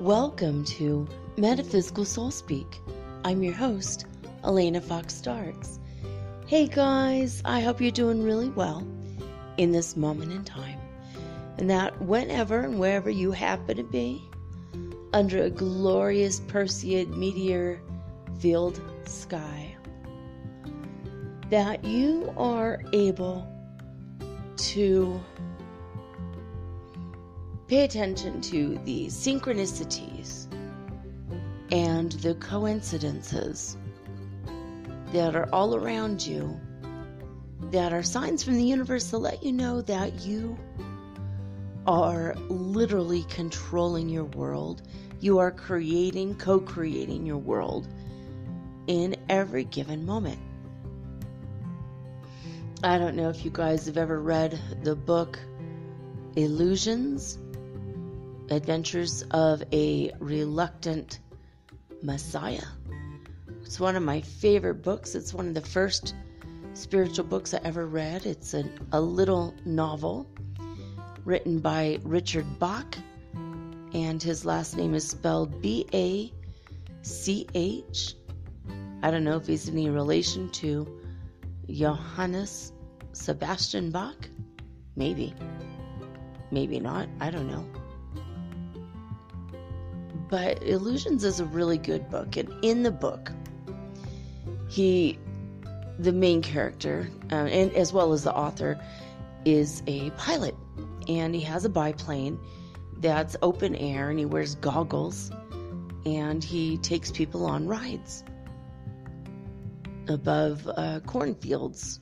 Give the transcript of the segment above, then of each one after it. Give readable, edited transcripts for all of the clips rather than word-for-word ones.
Welcome to Metaphysical Soul Speak. I'm your host, Elena Fox Starks. Hey guys, I hope you're doing really well in this moment in time, and that whenever and wherever you happen to be, under a glorious Perseid meteor-filled sky, that you are able to pay attention to the synchronicities and the coincidences that are all around you, that are signs from the universe to let you know that you are literally controlling your world. You are co-creating your world in every given moment. I don't know if you guys have ever read the book Illusions, Adventures of a Reluctant Messiah. It's one of my favorite books. It's one of the first spiritual books I ever read. It's a little novel written by Richard Bach, and his last name is spelled B-A-C-H. I don't know if he's any relation to Johannes Sebastian Bach. Maybe not. I don't know. But Illusions is a really good book, and in the book, the main character, and as well as the author, is a pilot, and he has a biplane that's open air, and he wears goggles, and he takes people on rides above cornfields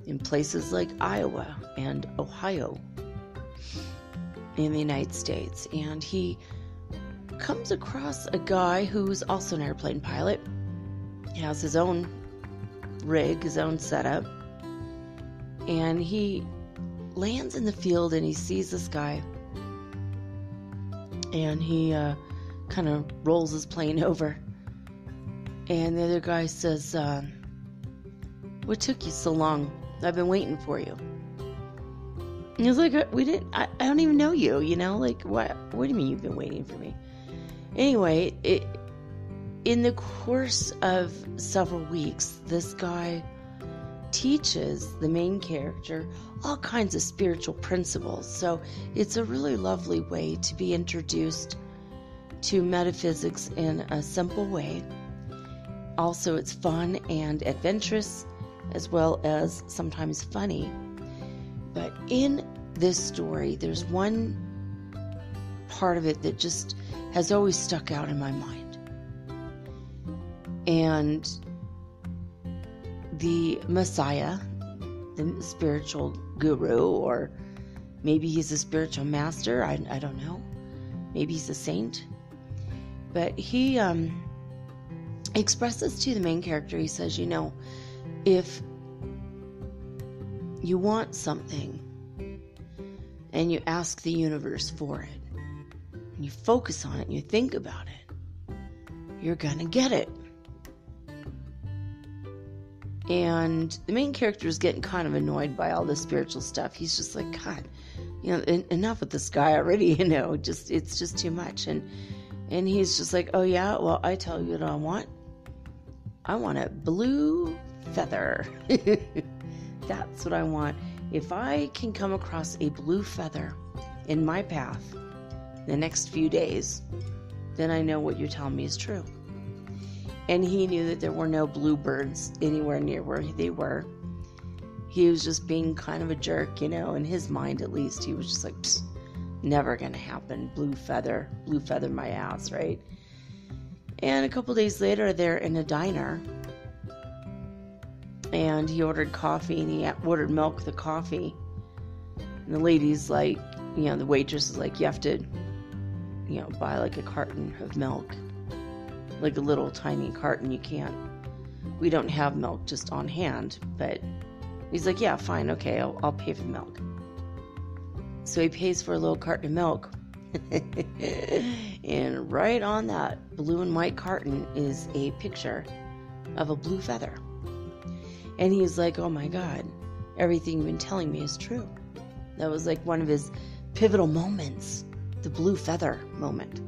in places like Iowa and Ohio in the United States. And he comes across a guy who's also an airplane pilot. He has his own rig, his own setup, and he lands in the field and he sees this guy, and he kind of rolls his plane over, and the other guy says, what took you so long? I've been waiting for you. And he's like, I don't even know you, like, what do you mean you've been waiting for me? Anyway, in the course of several weeks, this guy teaches the main character all kinds of spiritual principles. So it's a really lovely way to be introduced to metaphysics in a simple way. Also, it's fun and adventurous, as well as sometimes funny. But in this story, there's one part of it that just has always stuck out in my mind. And the Messiah, the spiritual guru, or maybe he's a spiritual master, I don't know. Maybe he's a saint. But he expresses to the main character, he says, if you want something and you ask the universe for it, and you focus on it and you think about it, you're gonna get it. And the main character is getting kind of annoyed by all this spiritual stuff. He's just like, God, enough with this guy already, it's just too much. And he's just like, oh yeah, well, I tell you what I want. I want a blue feather. That's what I want. If I can come across a blue feather in my path the next few days, then I know what you're telling me is true. And he knew that there were no bluebirds anywhere near where they were. He was just being kind of a jerk, in his mind at least. He was just like, never gonna happen. Blue feather my ass, right? And a couple days later, they're in a diner, and he ordered coffee, and he ordered milk with the coffee. And the lady's like, the waitress is like, you have to, buy like a carton of milk, like a little tiny carton. We don't have milk just on hand. But he's like, yeah, fine, okay, I'll pay for the milk. So he pays for a little carton of milk. And right on that blue and white carton is a picture of a blue feather. And he's like, oh my God, everything you've been telling me is true. That was like one of his pivotal moments, the blue feather moment.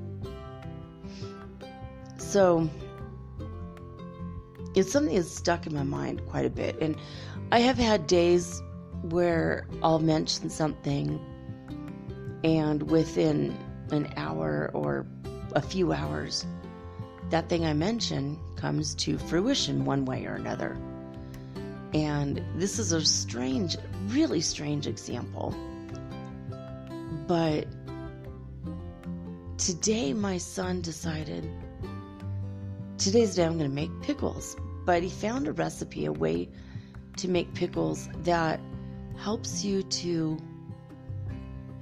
So it's something that's stuck in my mind quite a bit. And I have had days where I'll mention something, and within an hour or a few hours, that thing I mentioned comes to fruition one way or another. And this is a strange, really strange example. But today my son decided, today's the day I'm going to make pickles. But he found a recipe, a way to make pickles that helps you to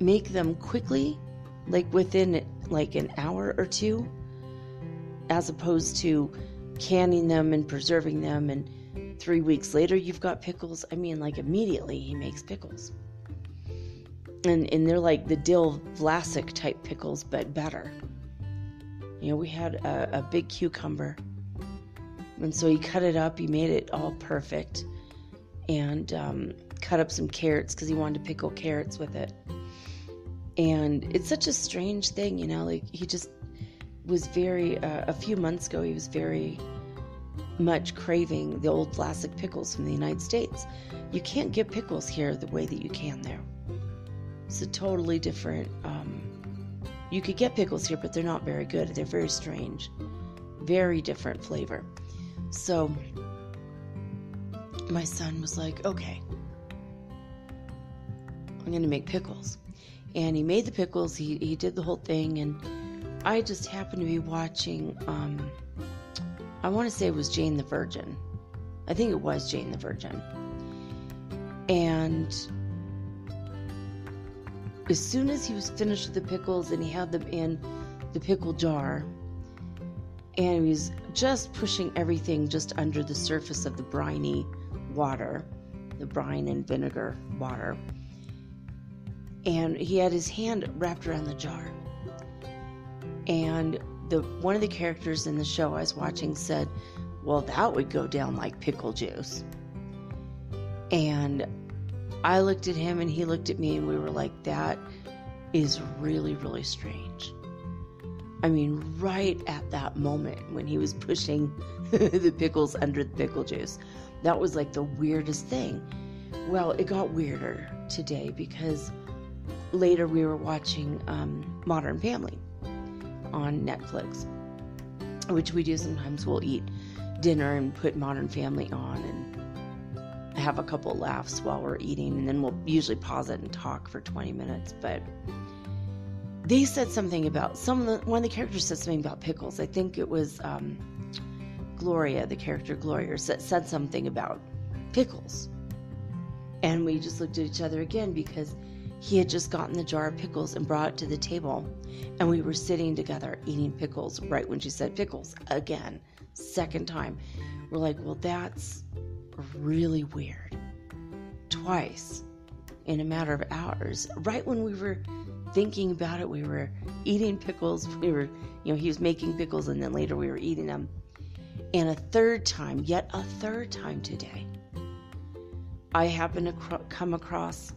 make them quickly, like within like an hour or two, as opposed to canning them and preserving them, and 3 weeks later you've got pickles. I mean, like immediately he makes pickles. And they're like the dill Vlasic type pickles, but better. We had a big cucumber, and so he cut it up, he made it all perfect, and cut up some carrots because he wanted to pickle carrots with it. And it's such a strange thing, like he just was very, a few months ago, he was very much craving the old Vlasic pickles from the United States. You can't get pickles here the way that you can there. It's a totally different, you could get pickles here, but they're not very good. They're very strange, very different flavor. So my son was like, okay, I'm going to make pickles. And he made the pickles, he did the whole thing, and I just happened to be watching, I want to say it was Jane the Virgin. I think it was Jane the Virgin. And as soon as he was finished with the pickles and he had them in the pickle jar, and he was just pushing everything just under the surface of the briny water, the brine and vinegar water, and he had his hand wrapped around the jar. And one of the characters in the show I was watching said, well, that would go down like pickle juice. And I looked at him and he looked at me, and we were like, that is really, really strange. I mean, right at that moment when he was pushing the pickles under the pickle juice, that was like the weirdest thing. Well, it got weirder today because later we were watching Modern Family on Netflix, which we do sometimes. We'll eat dinner and put Modern Family on and have a couple laughs while we're eating, and then we'll usually pause it and talk for 20 minutes. But they said something about one of the characters said something about pickles. I think it was Gloria, the character Gloria, said something about pickles. And we just looked at each other again because he had just gotten the jar of pickles and brought it to the table, and we were sitting together eating pickles right when she said pickles again, second time. We're like, well, that's really weird. Twice in a matter of hours. Right when we were thinking about it, we were eating pickles. We were, he was making pickles, and then later we were eating them. And yet a third time today, I happened to come across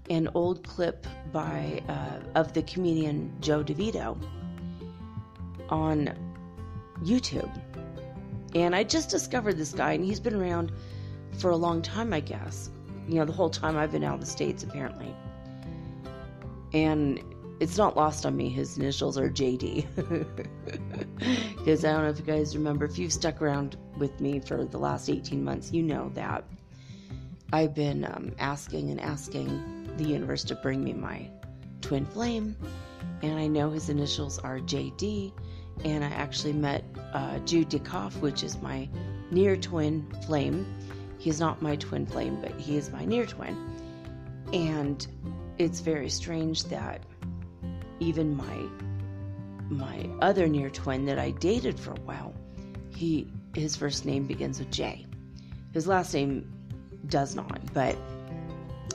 an old clip of the comedian Joe DeVito on YouTube. And I just discovered this guy, and he's been around for a long time, I guess. The whole time I've been out of the States, apparently. And it's not lost on me, his initials are JD. Because I don't know if you guys remember, if you've stuck around with me for the last 18 months, you know that I've been asking the universe to bring me my twin flame, and I know his initials are JD, and I actually met Jude Dikoff, which is my near twin flame. He's not my twin flame, but he is my near twin. And it's very strange that even my other near twin that I dated for a while, his first name begins with J. His last name does not, but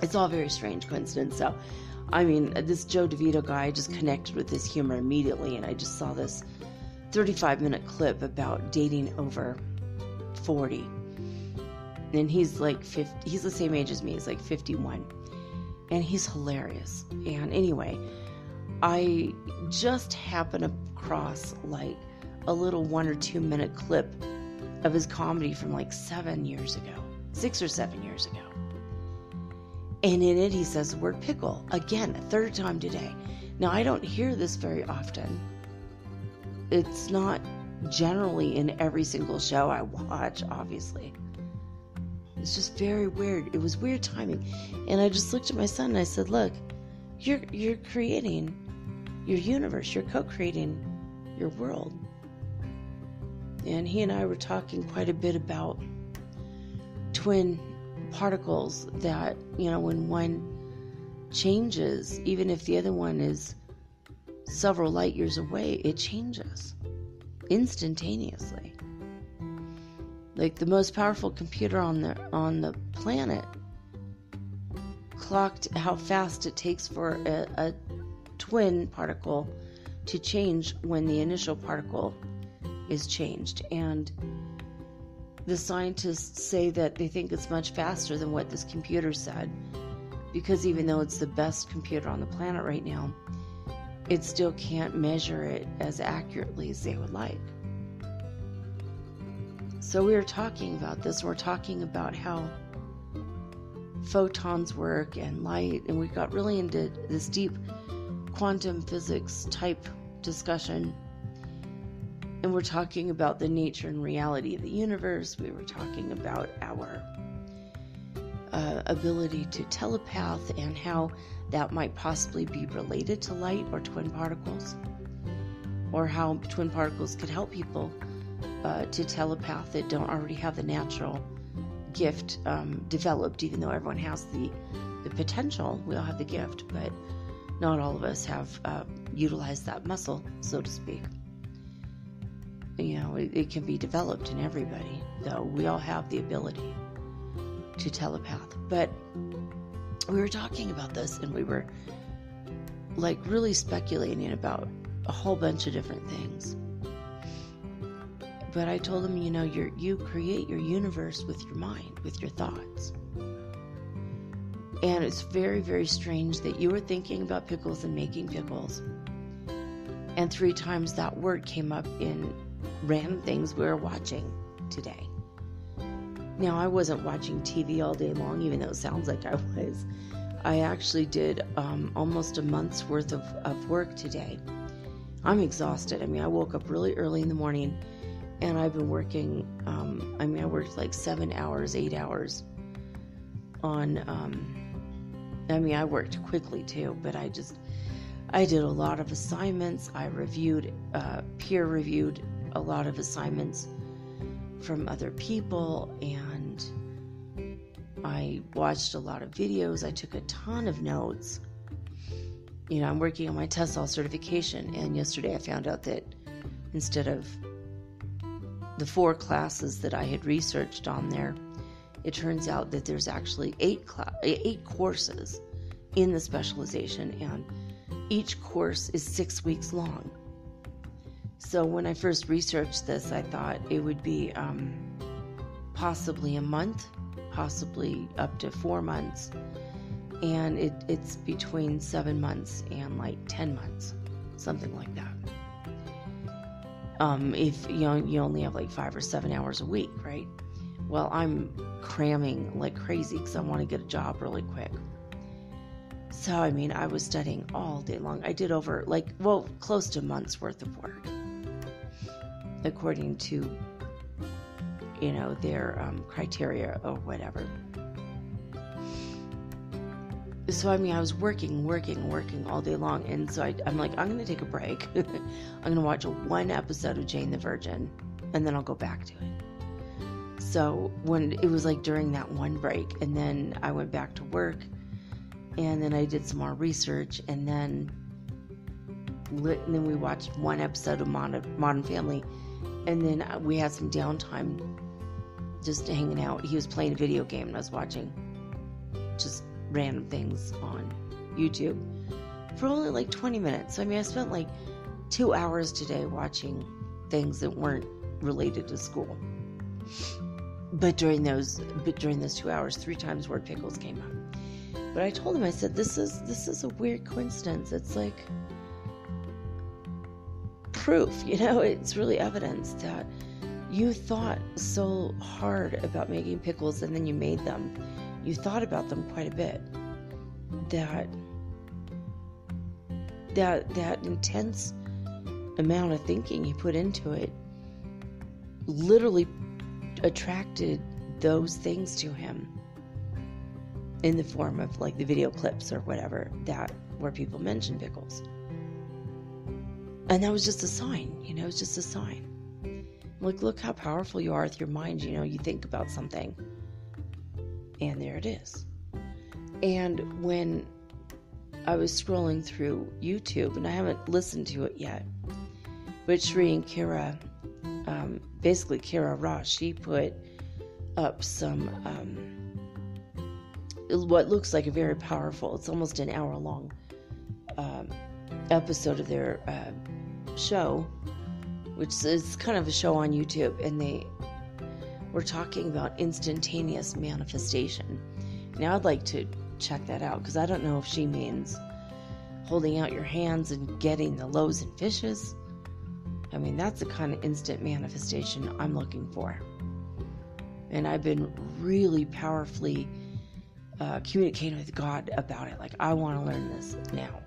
it's all very strange coincidence. So, I mean, this Joe DeVito guy, I just connected with his humor immediately, and I just saw this 35-minute clip about dating over 40. And he's like 50, he's the same age as me, he's like 51. And he's hilarious. And anyway, I just happened across like a little 1 or 2 minute clip of his comedy from like 7 years ago, 6 or 7 years ago. And in it, he says the word pickle. Again, a third time today. Now, I don't hear this very often. It's not generally in every single show I watch, obviously. It's just very weird. It was weird timing. And I just looked at my son and I said, look, you're creating your universe. You're co-creating your world. And he and I were talking quite a bit about twin particles that, when one changes, even if the other one is several light years away, it changes instantaneously. Like the most powerful computer on the planet clocked how fast it takes for a twin particle to change when the initial particle is changed. And the scientists say that they think it's much faster than what this computer said, because even though it's the best computer on the planet right now, it still can't measure it as accurately as they would like. So we were talking about this. We're talking about how photons work and light, and we got really into this deep quantum physics type discussion. And we're talking about the nature and reality of the universe. We were talking about our ability to telepath and how that might possibly be related to light or twin particles, or how twin particles could help people to telepath that don't already have the natural gift developed, even though everyone has the potential. We all have the gift, but not all of us have utilized that muscle, so to speak. It can be developed in everybody, though. We all have the ability to telepath. But we were talking about this, and we were like really speculating about a whole bunch of different things. But I told him, you create your universe with your mind, with your thoughts. And it's very, very strange that you were thinking about pickles and making pickles, and 3 times that word came up in random things we were watching today. Now, I wasn't watching TV all day long, even though it sounds like I was. I actually did almost a month's worth of work today. I'm exhausted. I woke up really early in the morning, and I've been working, I worked like 7 hours, 8 hours on, I worked quickly too, but I did a lot of assignments. I peer reviewed a lot of assignments from other people, and I watched a lot of videos. I took a ton of notes. I'm working on my TESOL certification, and yesterday I found out that instead of the 4 classes that I had researched on there, it turns out that there's actually 8 courses in the specialization, and each course is 6 weeks long. So when I first researched this, I thought it would be possibly a month, possibly up to 4 months, and it's between 7 months and like 10 months, something like that. If you only have like 5 or 7 hours a week, right? Well, I'm cramming like crazy because I want to get a job really quick. So, I was studying all day long. I did over close to a month's worth of work, according to, their criteria or whatever. So, I mean, I was working all day long. And so I'm like, I'm going to take a break. I'm going to watch one episode of Jane the Virgin, and then I'll go back to it. So when it was like during that one break, and then I went back to work, and then I did some more research, and then we watched one episode of Modern Family, and then we had some downtime just hanging out. He was playing a video game, and I was watching just random things on YouTube for only like 20 minutes. So, I mean, I spent like 2 hours today watching things that weren't related to school. But during those 2 hours, 3 times word pickles came up. But I told him, I said, this is a weird coincidence. It's like proof, it's really evidence that you thought so hard about making pickles, and then you made them. You thought about them quite a bit. That intense amount of thinking you put into it literally attracted those things to him in the form of like the video clips or whatever where people mention pickles. And that was just a sign, it's just a sign. Like, look how powerful you are with your mind. You think about something, and there it is. And when I was scrolling through YouTube, and I haven't listened to it yet, but Sri and Kira, basically Kira Ross, she put up some, what looks like a very powerful, it's almost an hour-long episode of their show, which is kind of a show on YouTube, and they were talking about instantaneous manifestation. Now I'd like to check that out, because I don't know if she means holding out your hands and getting the loaves and fishes. I mean, that's the kind of instant manifestation I'm looking for. And I've been really powerfully communicating with God about it. Like, I want to learn this now.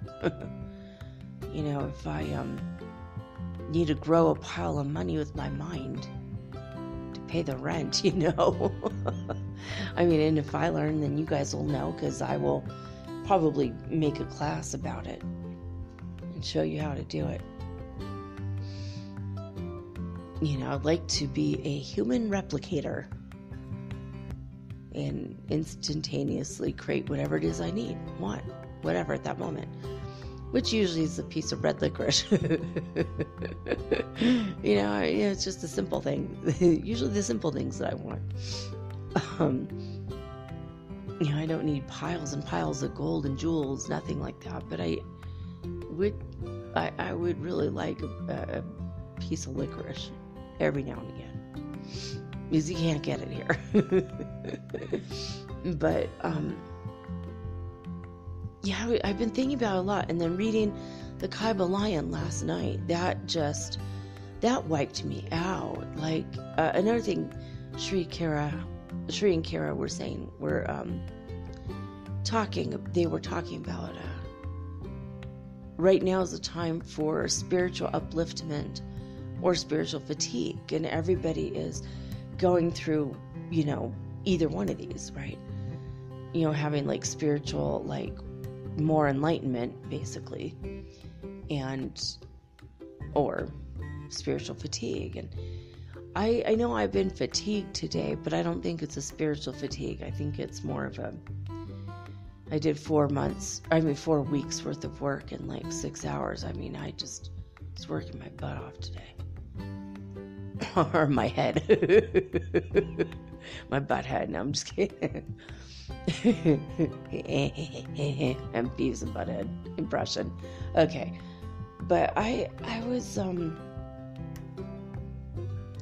If I need to grow a pile of money with my mind to pay the rent, I mean, and if I learn, then you guys will know, because I will probably make a class about it and show you how to do it. I'd like to be a human replicator and instantaneously create whatever it is I want, whatever at that moment, which usually is a piece of red licorice. It's just a simple thing. Usually the simple things that I want. I don't need piles and piles of gold and jewels, nothing like that. But I would really like a piece of licorice every now and again, because you can't get it here. But I've been thinking about it a lot, and then reading the Pleiadian last night, that wiped me out. Like, another thing, Sri and Kira were saying, they were talking about right now is the time for spiritual upliftment or spiritual fatigue, and everybody is going through, either one of these, right? Having like spiritual, like more enlightenment, basically, or spiritual fatigue. And I know I've been fatigued today, but I don't think it's a spiritual fatigue. I think it's more of I did 4 weeks worth of work in like 6 hours. I mean, I just was working my butt off today. Or my head. My butt head. No, I'm just kidding. And Beavis and Butthead impression. Okay. But I was,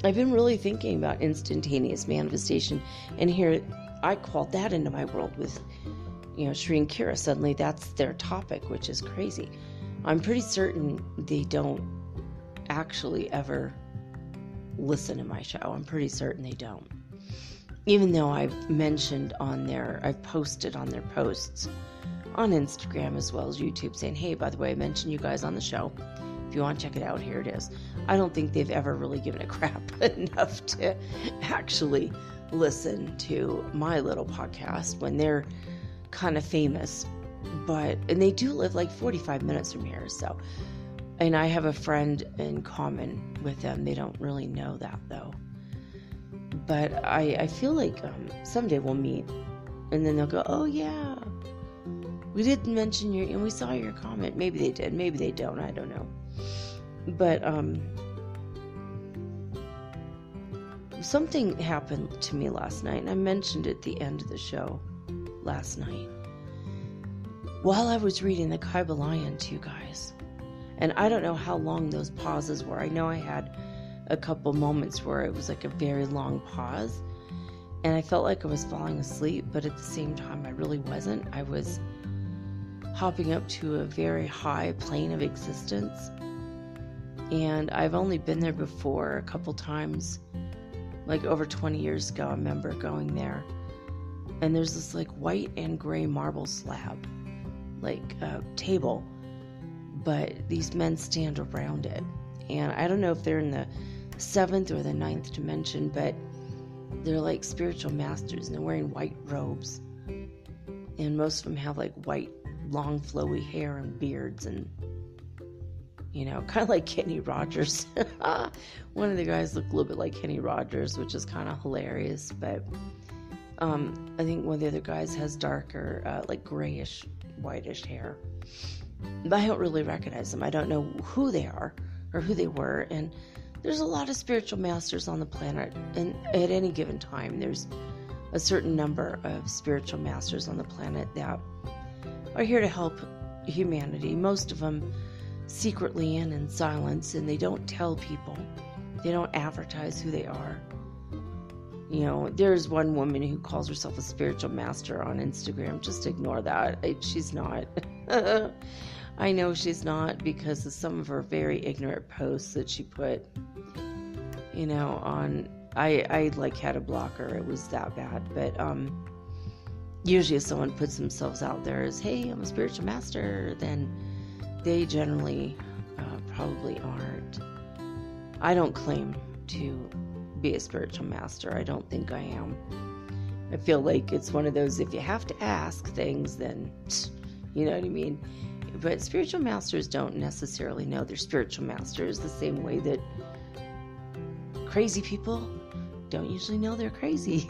I've been really thinking about instantaneous manifestation, and here I called that into my world with, Sri and Kira. Suddenly that's their topic, which is crazy. I'm pretty certain they don't actually ever listen to my show. I'm pretty certain they don't. Even though I've posted on their posts on Instagram as well as YouTube saying, hey, by the way, I mentioned you guys on the show. If you want to check it out, here it is. I don't think they've ever really given a crap enough to actually listen to my little podcast when they're kind of famous and they do live like 45 minutes from here, so, and I have a friend in common with them. They don't really know that though, but I feel like someday we'll meet, and then they'll go, oh yeah, we didn't mention and we saw your comment. Maybe they did, maybe they don't, I don't know. But something happened to me last night, and I mentioned it at the end of the show last night while I was reading the Pleiadian to you guys. And I don't know how long those pauses were. I know I had a couple moments where it was like a very long pause, and I felt like I was falling asleep, but at the same time I really wasn't. I was hopping up to a very high plane of existence, and I've only been there before a couple times, like over 20 years ago. I remember going there, and there's this like white and gray marble slab, like a table, but these men stand around it, and I don't know if they're in the 7th or the 9th dimension, but they're like spiritual masters, and they're wearing white robes, and most of them have like white long flowy hair and beards, and you know, kind of like Kenny Rogers. One of the guys looked a little bit like Kenny Rogers, which is kind of hilarious, but I think one of the other guys has darker like grayish whitish hair, but I don't really recognize them. I don't know who they are or who they were. And there's a lot of spiritual masters on the planet, and at any given time there's a certain number of spiritual masters on the planet that are here to help humanity. Most of them secretly and in silence, and they don't tell people. They don't advertise who they are. You know, there's one woman who calls herself a spiritual master on Instagram. Just ignore that. She's not. I know she's not, because of some of her very ignorant posts that she put, you know, on... I like had to block her. It was that bad. But usually if someone puts themselves out there as, hey, I'm a spiritual master, then they generally probably aren't. I don't claim to be a spiritual master. I don't think I am. I feel like it's one of those, if you have to ask things, then you know what I mean. But spiritual masters don't necessarily know they're spiritual masters, the same way that crazy people don't usually know they're crazy.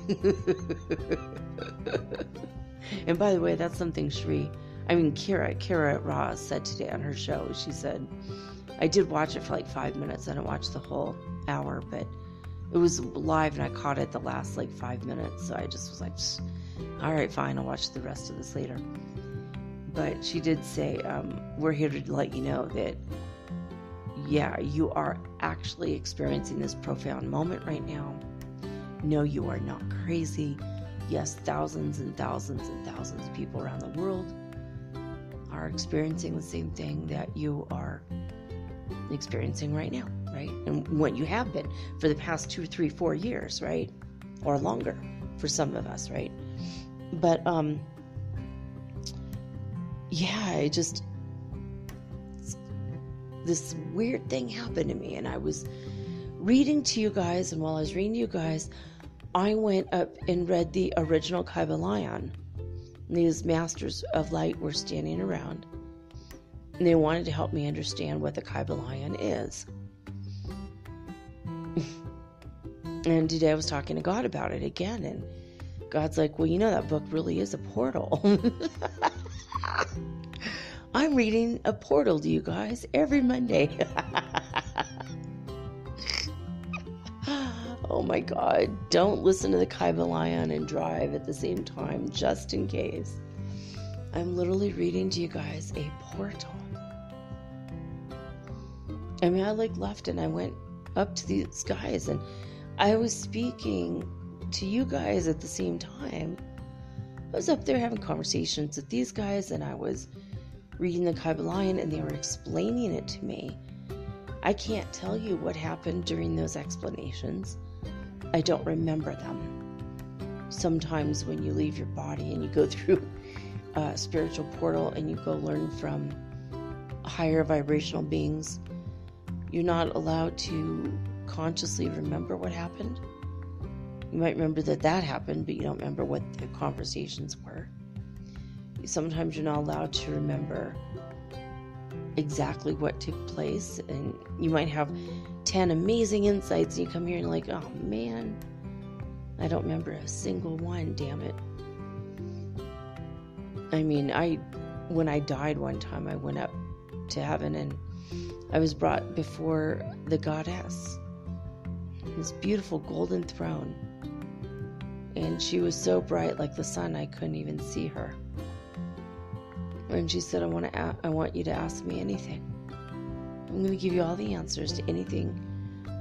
And by the way, that's something Kira Ross said today on her show. She said, I did watch it for like 5 minutes. I didn't watch the whole hour, but it was live and I caught it the last like 5 minutes. So I just was like, all right, fine, I'll watch the rest of this later. But she did say, we're here to let you know that, yeah, you are actually experiencing this profound moment right now. No, you are not crazy. Yes, thousands and thousands and thousands of people around the world are experiencing the same thing that you are experiencing right now, right? And what you have been for the past 2, 3, 4 years, right? Or longer for some of us, right? But, yeah, this weird thing happened to me, and I was reading to you guys, and while I was reading to you guys, I went up and read the original Pleiadian. These masters of light were standing around, and they wanted to help me understand what the Pleiadian is. And today I was talking to God about it again, and God's like, well, you know, that book really is a portal. I'm reading a portal to you guys every Monday. Oh my God, don't listen to the Pleiadian and drive at the same time, just in case. I'm literally reading to you guys a portal. I mean, I left and I went up to these guys, and I was speaking to you guys at the same time. I was up there having conversations with these guys, and I was reading the Pleiadian, and they were explaining it to me. I can't tell you what happened during those explanations. I don't remember them. Sometimes when you leave your body and you go through a spiritual portal and you go learn from higher vibrational beings, you're not allowed to consciously remember what happened. You might remember that happened, but you don't remember what the conversations were. sometimes you're not allowed to remember exactly what took place, and you might have 10 amazing insights, and you come here and you're like, oh man, I don't remember a single one, damn it. I mean, when I died one time, I went up to heaven and I was brought before the goddess, this beautiful golden throne, and she was so bright like the sun I couldn't even see her. And she said, I want you to ask me anything. I'm going to give you all the answers to anything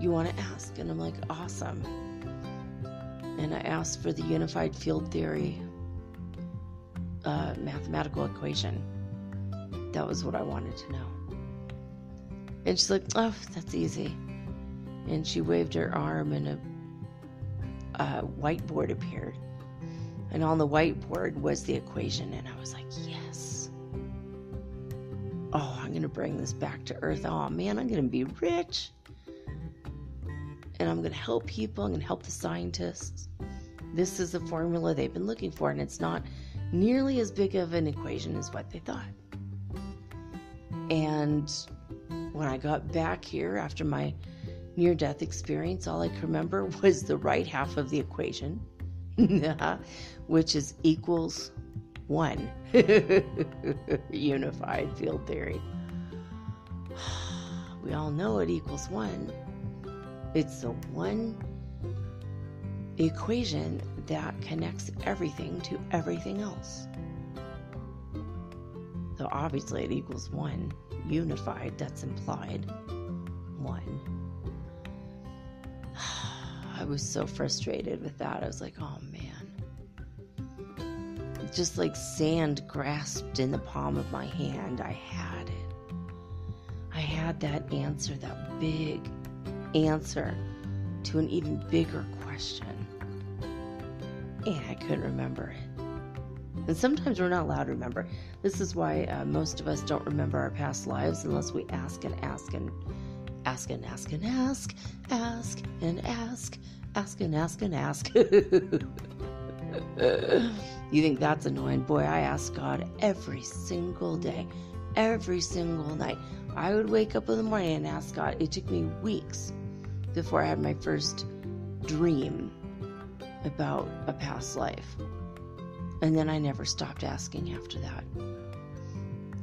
you want to ask. And I'm like, awesome. And I asked for the unified field theory mathematical equation. That was what I wanted to know. And she's like, oh, that's easy. And she waved her arm and a whiteboard appeared. And on the whiteboard was the equation. And I was like, yes. Oh, I'm going to bring this back to earth. Oh man, I'm going to be rich. And I'm going to help people. I'm going to help the scientists. This is the formula they've been looking for. And it's not nearly as big of an equation as what they thought. And when I got back here after my near-death experience, all I could remember was the right half of the equation, which is equals 1. Unified field theory. We all know it equals 1. It's the one equation that connects everything to everything else. So obviously it equals 1. Unified, that's implied. 1. I was so frustrated with that. I was like, oh man. Just like sand grasped in the palm of my hand, I had it. I had that answer, that big answer to an even bigger question. And I couldn't remember it. And sometimes we're not allowed to remember. This is why most of us don't remember our past lives unless we ask and ask and ask and ask and ask, ask and ask, ask and ask and ask. You think that's annoying? Boy, I ask God every single day, every single night. I would wake up in the morning and ask God. It took me weeks before I had my first dream about a past life. And then I never stopped asking after that.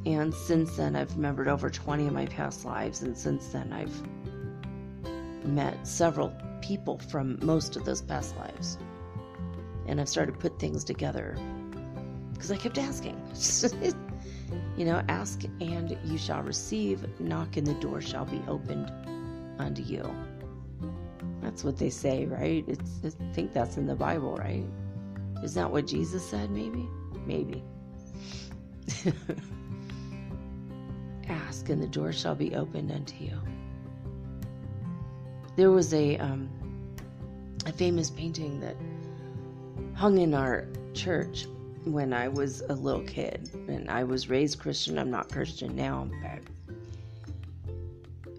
And since then, I've remembered over 20 of my past lives. And since then, I've met several people from most of those past lives. And I've started to put things together because I kept asking. You know, ask and you shall receive. Knock and the door shall be opened unto you. That's what they say, right? I think that's in the Bible, right? Is that what Jesus said, maybe? Maybe. Ask and the door shall be opened unto you. There was a famous painting that hung in our church when I was a little kid. And I was raised Christian. I'm not Christian now, but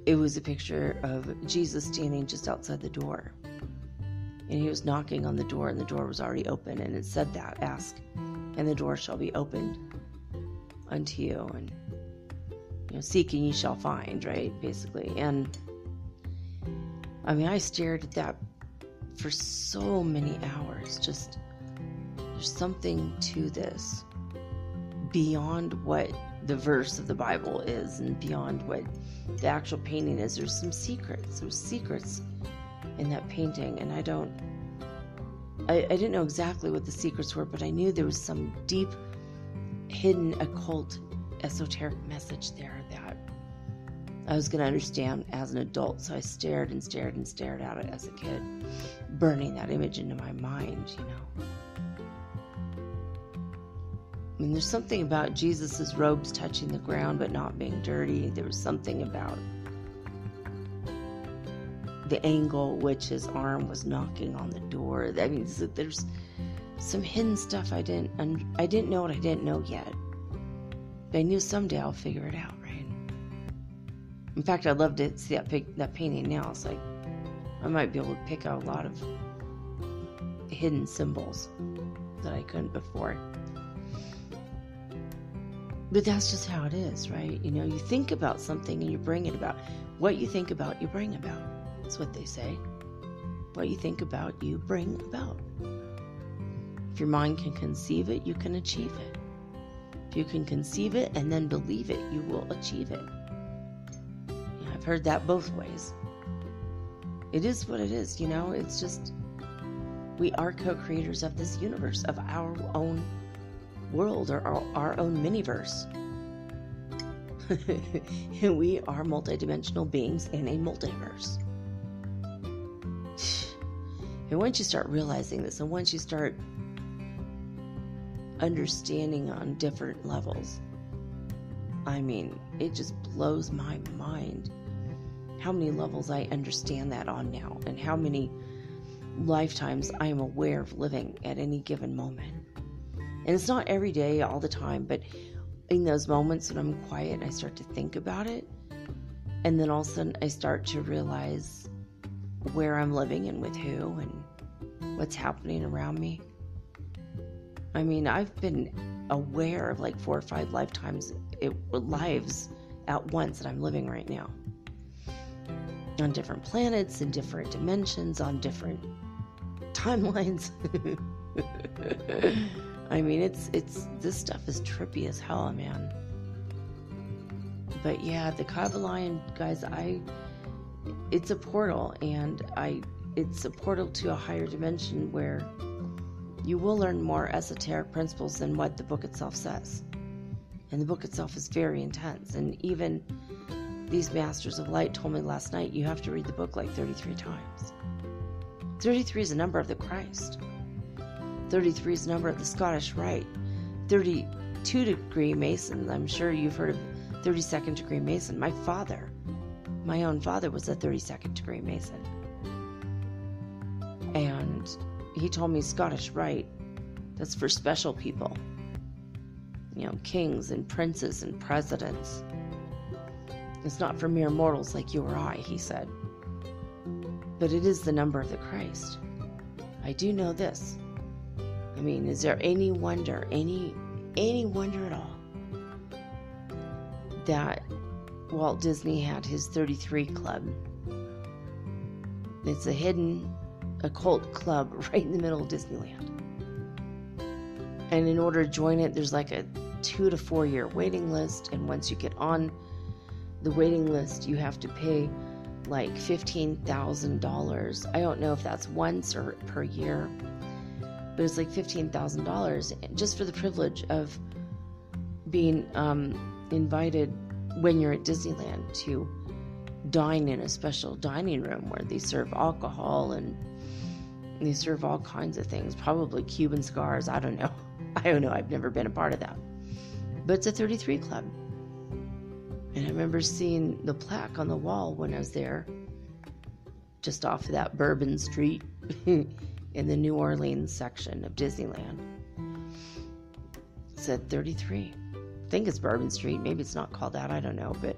it was a picture of Jesus standing just outside the door. And he was knocking on the door, and the door was already open. And it said that, ask, and the door shall be opened unto you. And, you know, seek and ye shall find, right? Basically. And, I mean, I stared at that for so many hours. Just, there's something to this beyond what the verse of the Bible is and beyond what the actual painting is. There's some secrets. There's secrets in that painting, and I didn't know exactly what the secrets were, but I knew there was some deep, hidden, occult, esoteric message there that I was going to understand as an adult. So I stared and stared and stared at it as a kid, burning that image into my mind, you know. I mean, there's something about Jesus's robes touching the ground but not being dirty. There was something about the angle which his arm was knocking on the door. I mean, there's some hidden stuff I didn't know what I didn't know yet. But I knew someday I'll figure it out, right? In fact, I'd love to see that painting now. It's like I might be able to pick out a lot of hidden symbols that I couldn't before. But that's just how it is, right? You know, you think about something and you bring it about. What you think about, you bring about. That's what they say. What you think about, you bring about. If your mind can conceive it, you can achieve it. If you can conceive it and then believe it, you will achieve it. Yeah, I've heard that both ways. It is what it is, you know? It's just, we are co-creators of this universe, of our own world, or our own miniverse. We are multidimensional beings in a multiverse. And once you start realizing this, and once you start understanding on different levels, I mean, it just blows my mind how many levels I understand that on now, and how many lifetimes I am aware of living at any given moment. And it's not every day, all the time, but in those moments when I'm quiet and I start to think about it, and then all of a sudden I start to realize where I'm living and with who and what's happening around me. I mean, I've been aware of like 4 or 5 lives at once that I'm living right now. On different planets, in different dimensions, on different timelines. I mean, it's this stuff is trippy as hell, man. But yeah, the Kabbalion guys, it's a portal, and it's a portal to a higher dimension where you will learn more esoteric principles than what the book itself says. And the book itself is very intense. And even these Masters of Light told me last night, you have to read the book like 33 times. 33 is the number of the Christ. 33 is the number of the Scottish Rite. 32 degree Mason. I'm sure you've heard of 32nd degree Mason. My own father was a 32nd degree Mason. And he told me Scottish Rite, that's for special people. You know, kings and princes and presidents. It's not for mere mortals like you or I, he said. But it is the number of the Christ. I do know this. I mean, is there any wonder, any wonder at all, that Walt Disney had his 33 Club? It's a hidden occult club right in the middle of Disneyland. And in order to join it, there's like a 2 to 4 year waiting list. And once you get on the waiting list, you have to pay like $15,000. I don't know if that's once or per year, but it's like $15,000 just for the privilege of being invited when you're at Disneyland to dine in a special dining room where they serve alcohol and they serve all kinds of things, probably Cuban cigars. I don't know. I've never been a part of that. But it's a 33 Club. And I remember seeing the plaque on the wall when I was there, just off of that Bourbon Street in the New Orleans section of Disneyland. It said 33. I think it's Bourbon Street. Maybe it's not called that. I don't know. But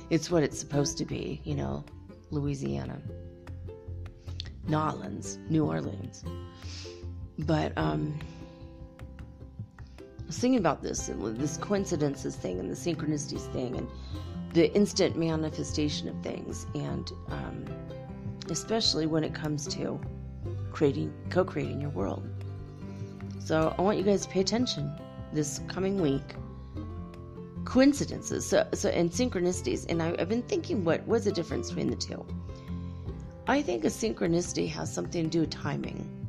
it's what it's supposed to be, you know, Louisiana. New Orleans. But I was thinking about this coincidences thing and the synchronicities thing and the instant manifestation of things, and especially when it comes to co-creating your world. So I want you guys to pay attention this coming week. Coincidences, so and synchronicities, and I've been thinking, what's the difference between the two? I think a synchronicity has something to do with timing.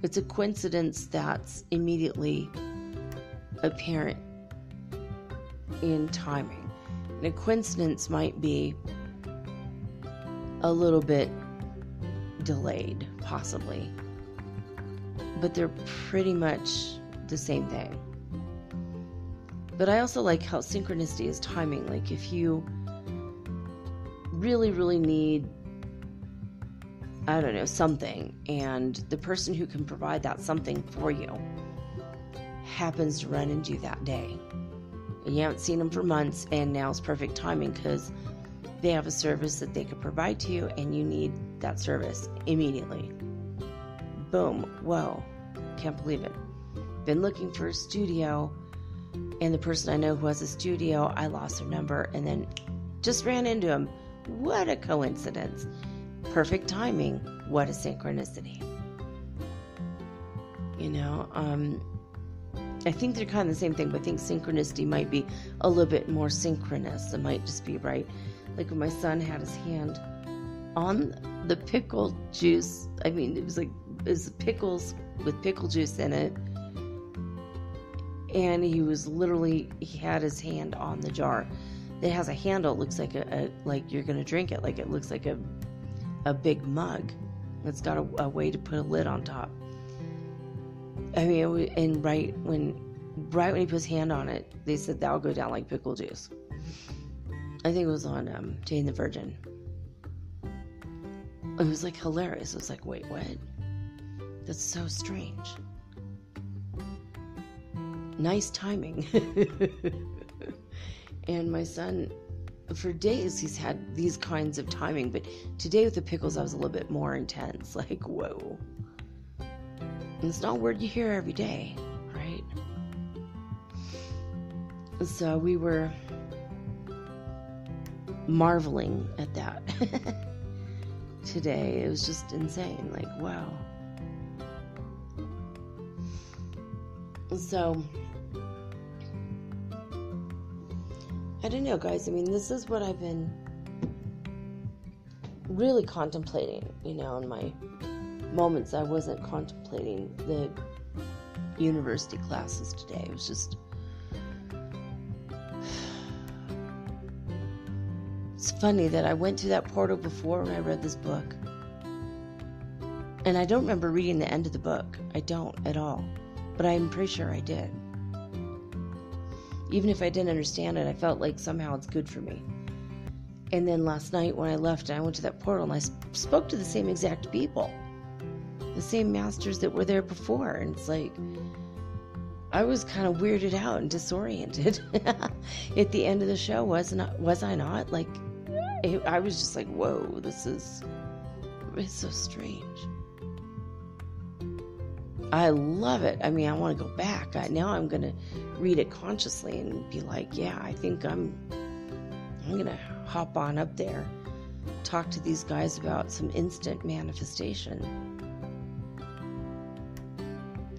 It's a coincidence that's immediately apparent in timing. And a coincidence might be a little bit delayed, possibly. But they're pretty much the same thing. But I also like how synchronicity is timing. Like if you really, really need, I don't know, something, and the person who can provide that something for you happens to run into you that day. And you haven't seen them for months, and now it's perfect timing because they have a service that they could provide to you, and you need that service immediately. Boom. Whoa. Can't believe it. Been looking for a studio And the person I know who has a studio, I lost their number and then just ran into him. What a coincidence. Perfect timing. What a synchronicity. You know, I think they're kind of the same thing, but I think synchronicity might be a little bit more synchronous. It might just be right. Like when my son had his hand on the pickle juice. I mean, it was pickles with pickle juice in it. And he had his hand on the jar. It has a handle. It looks like like you're going to drink it. Like it looks like a big mug. It's got a way to put a lid on top. I mean, and right when he put his hand on it, they said that'll go down like pickle juice. I think it was on Jane the Virgin. It was like hilarious. It was like, wait, what? That's so strange. Nice timing. And my son, for days, he's had these kinds of timing, but today with the pickles, I was a little bit more intense. Like, whoa. And it's not a word you hear every day, right? So we were marveling at that today. It was just insane. Like, wow. So, I don't know, guys. I mean, this is what I've been really contemplating, you know, in my moments I wasn't contemplating the university classes today. It was just, it's funny that I went through that portal before when I read this book. And I don't remember reading the end of the book. I don't at all. But I'm pretty sure I did. Even if I didn't understand it, I felt like somehow it's good for me. And then last night when I left, I went to that portal and I spoke to the same exact people. The same masters that were there before. And it's like, I was kind of weirded out and disoriented at the end of the show. Was I not? Like, I was just like, whoa, it's so strange. I love it. I mean, I want to go back. Now I'm going to read it consciously and be like, yeah, I think I'm going to hop on up there, talk to these guys about some instant manifestation.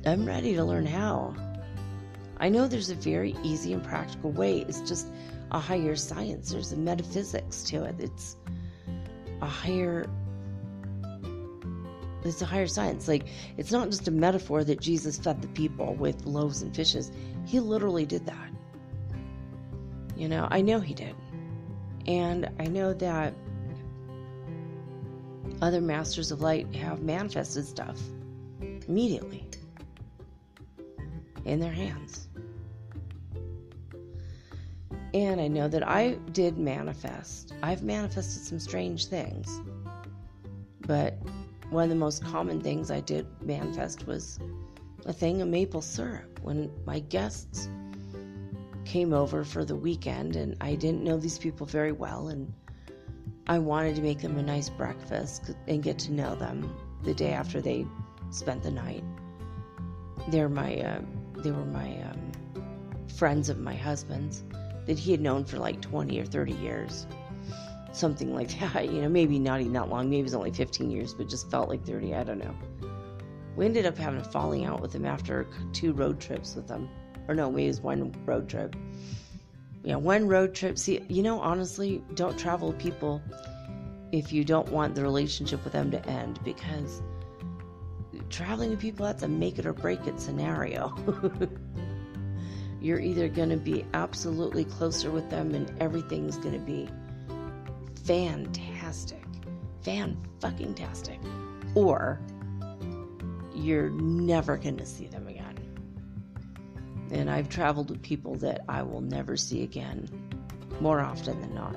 I'm ready to learn how. I know there's a very easy and practical way. It's just a higher science. There's a metaphysics to it. It's a higher science. Like, it's not just a metaphor that Jesus fed the people with loaves and fishes. He literally did that. You know, I know he did. And I know that other masters of light have manifested stuff immediately in their hands. And I know that I did manifest. I've manifested some strange things. But one of the most common things I did manifest was a thing of maple syrup. When my guests came over for the weekend, and I didn't know these people very well, and I wanted to make them a nice breakfast and get to know them the day after they spent the night. They were my friends of my husband's that he had known for like 20 or 30 years. Something like that, you know, maybe not even that long. Maybe it was only 15 years, but just felt like 30. I don't know. We ended up having a falling out with him after 2 road trips with them. Or no, maybe it was 1 road trip. Yeah, 1 road trip. See, you know, honestly, don't travel with people if you don't want the relationship with them to end, because traveling with people, that's a make it or break it scenario. You're either going to be absolutely closer with them and everything's going to be fantastic, fan-fucking-tastic, or you're never going to see them again. And I've traveled with people that I will never see again, more often than not.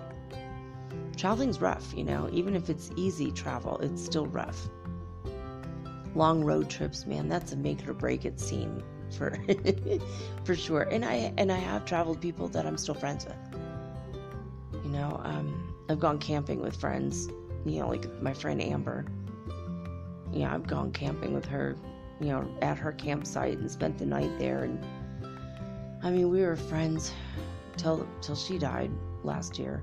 Traveling's rough, you know, even if it's easy travel, it's still rough. Long road trips, man, that's a make it or break it scene for for sure. And I have traveled with people that I'm still friends with. You know, I've gone camping with friends, you know, like my friend Amber. Yeah, I've gone camping with her, you know, at her campsite and spent the night there. And I mean, we were friends till she died last year.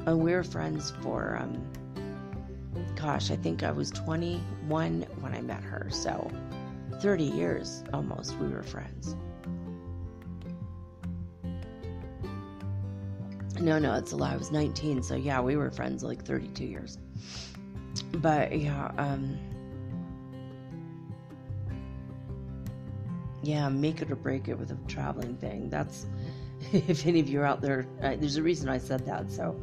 And we were friends for, I think I was 21 when I met her. So 30 years almost we were friends. No, it's a lie. I was 19. So yeah, we were friends like 32 years. But yeah, make it or break it with a traveling thing. That's, if any of you are out there, there's a reason I said that. So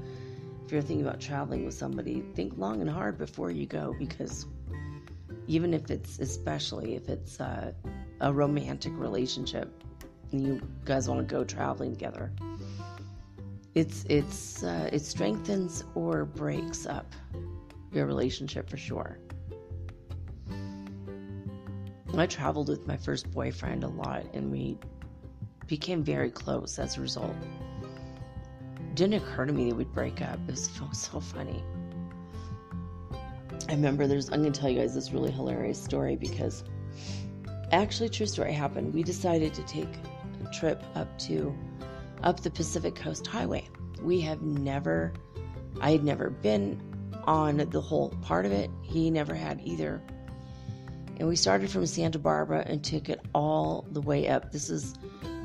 if you're thinking about traveling with somebody, think long and hard before you go, because even if it's, especially if it's a romantic relationship and you guys want to go traveling together, it strengthens or breaks up your relationship for sure. I traveled with my first boyfriend a lot, and we became very close as a result. Didn't occur to me that we'd break up. It was so funny. I remember I'm going to tell you guys this really hilarious story, because actually, true story happened. We decided to take a trip up the Pacific Coast Highway. I had never been on the whole part of it. He never had either. And we started from Santa Barbara and took it all the way up. This is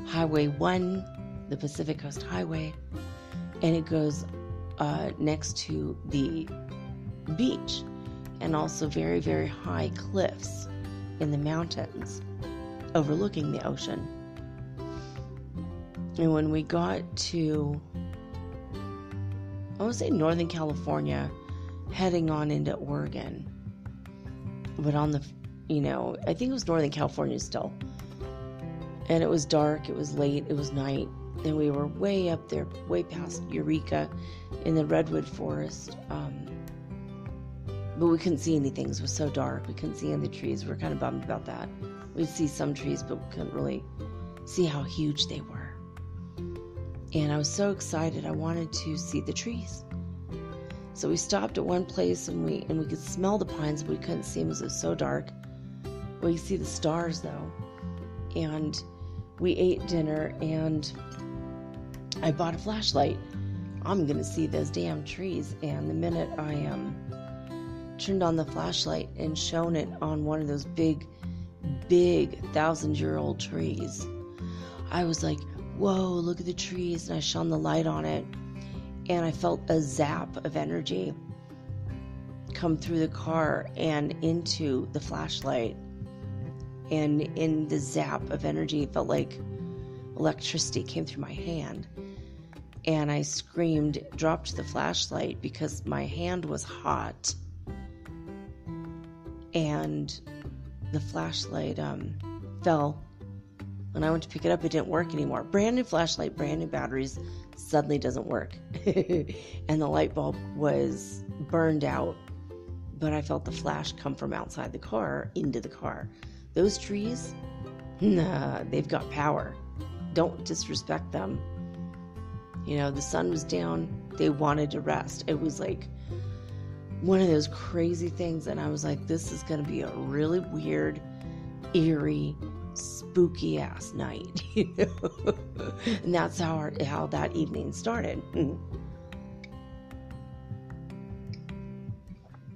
Highway 1, the Pacific Coast Highway. And it goes next to the beach, and also very, very high cliffs in the mountains overlooking the ocean. And when we got to, I want to say Northern California, heading on into Oregon, but on the, I think it was Northern California still. And it was dark, it was late, it was night, and we were way up there, way past Eureka in the redwood forest. But we couldn't see anything. It was so dark. We couldn't see any of the trees. We were kind of bummed about that. We'd see some trees, but we couldn't really see how huge they were. And I was so excited. I wanted to see the trees. So we stopped at one place, and we could smell the pines, but we couldn't see them because it was so dark. We could see the stars, though. And we ate dinner, and I bought a flashlight. I'm going to see those damn trees. And the minute I turned on the flashlight and shone it on one of those big 1,000-year-old trees, I was like, whoa, look at the trees. And I shone the light on it, and I felt a zap of energy come through the car and into the flashlight. And in the zap of energy, it felt like electricity came through my hand. And I screamed, dropped the flashlight because my hand was hot. And the flashlight fell. When I went to pick it up, it didn't work anymore. Brand new flashlight, brand new batteries, suddenly doesn't work. And the light bulb was burned out. But I felt the flash come from outside the car into the car. Those trees, they've got power. Don't disrespect them. The sun was down. They wanted to rest. It was like one of those crazy things. And I was like, this is going to be a really weird, eerie, spooky ass night. And that's how that evening started. And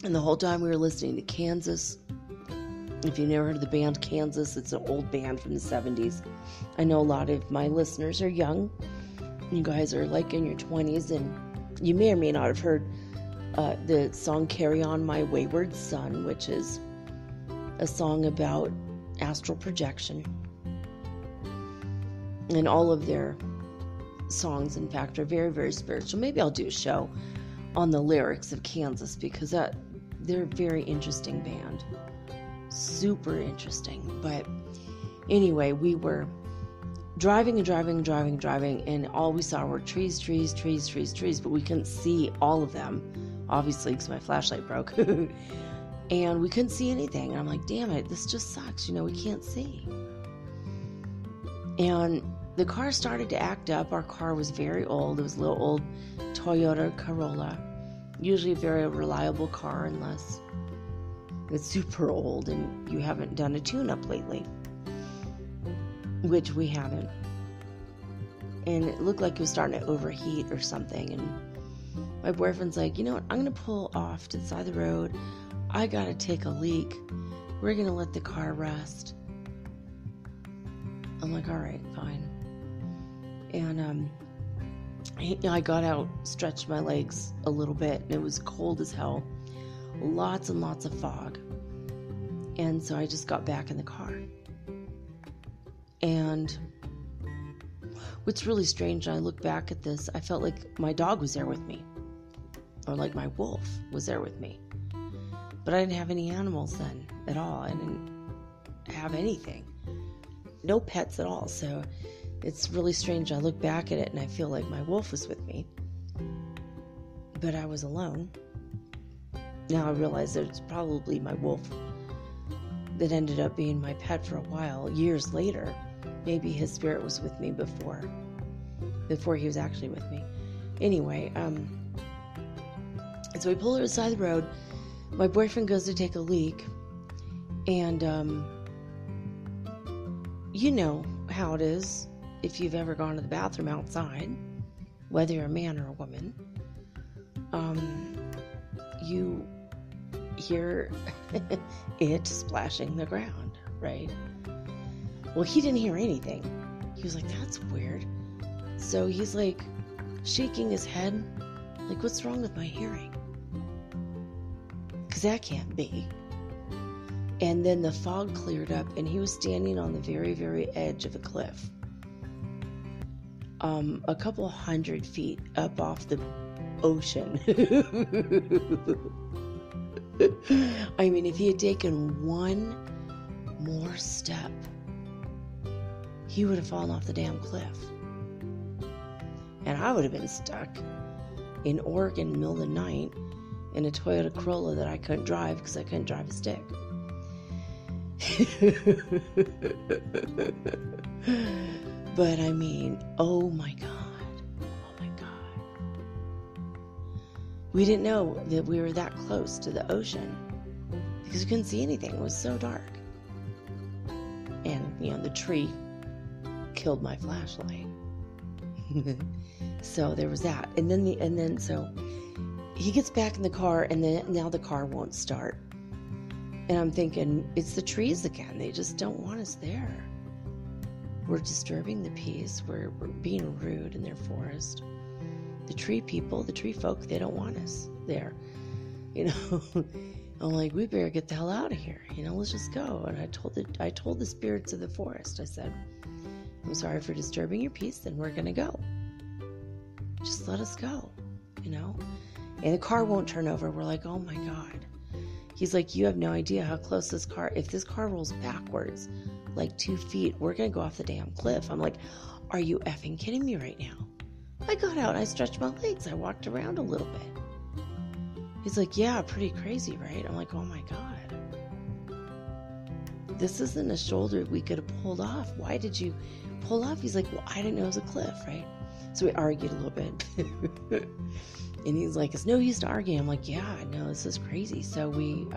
the whole time we were listening to Kansas. If you've never heard of the band Kansas, it's an old band from the 70s. I know a lot of my listeners are young. You guys are like in your 20s, and you may or may not have heard the song Carry On My Wayward Son, which is a song about astral projection. And all of their songs, in fact, are very, very spiritual. Maybe I'll do a show on the lyrics of Kansas, because they're a very interesting band. Super interesting. But anyway, we were driving, and all we saw were trees, but we couldn't see all of them, obviously, because my flashlight broke. And we couldn't see anything. And I'm like, damn it, this just sucks. We can't see. And the car started to act up. Our car was very old. It was a little old Toyota Corolla. Usually a very reliable car, unless it's super old and you haven't done a tune-up lately, which we haven't. and it looked like it was starting to overheat or something. And my boyfriend's like, you know what, I'm going to pull off to the side of the road. I got to take a leak. We're going to let the car rest. I'm like, all right, fine. And I got out, stretched my legs a little bit, and it was cold as hell. Lots and lots of fog. And so I just got back in the car. And what's really strange, I look back at this, I felt like my dog was there with me. Or like my wolf was there with me. But I didn't have any animals then at all. I didn't have anything. No pets at all. So it's really strange. I look back at it and I feel like my wolf was with me. But I was alone. Now I realize that it's probably my wolf that ended up being my pet for a while. Years later, maybe his spirit was with me before he was actually with me. Anyway, so we pull to the side of the road. My boyfriend goes to take a leak, and you know how it is if you've ever gone to the bathroom outside, whether you're a man or a woman. You hear it splashing the ground, right? Well, he didn't hear anything. He was like, that's weird. So he's like shaking his head, like, what's wrong with my hearing? Because that can't be. And then the fog cleared up, and he was standing on the very, very edge of a cliff. A couple 100 feet up off the ocean. I mean, if he had taken one more step, he would have fallen off the damn cliff. And I would have been stuck in Oregon in the middle of the night in a Toyota Corolla that I couldn't drive because I couldn't drive a stick. But I mean, oh my God. We didn't know that we were that close to the ocean because we couldn't see anything. It was so dark. And, you know, the tree killed my flashlight. So there was that. And then so he gets back in the car, and then now the car won't start. And I'm thinking, it's the trees again. They just don't want us there. We're disturbing the peace. We're being rude in their forest. The tree people, the tree folk, they don't want us there. You know, I'm like, we better get the hell out of here. You know, let's just go. And I told the spirits of the forest, I said, I'm sorry for disturbing your peace, and we're going to go. Just let us go, you know. And the car won't turn over. We're like, oh my God. He's like, you have no idea how close this car, if this car rolls backwards like 2 feet, we're going to go off the damn cliff. I'm like, are you effing kidding me right now? I got out, I stretched my legs, I walked around a little bit. He's like, yeah, pretty crazy, right? I'm like, oh my God. This isn't a shoulder we could have pulled off. Why did you pull off? He's like, well, I didn't know it was a cliff, right? So we argued a little bit. And he's like, it's no use to argue. I'm like, yeah, no, this is crazy. So we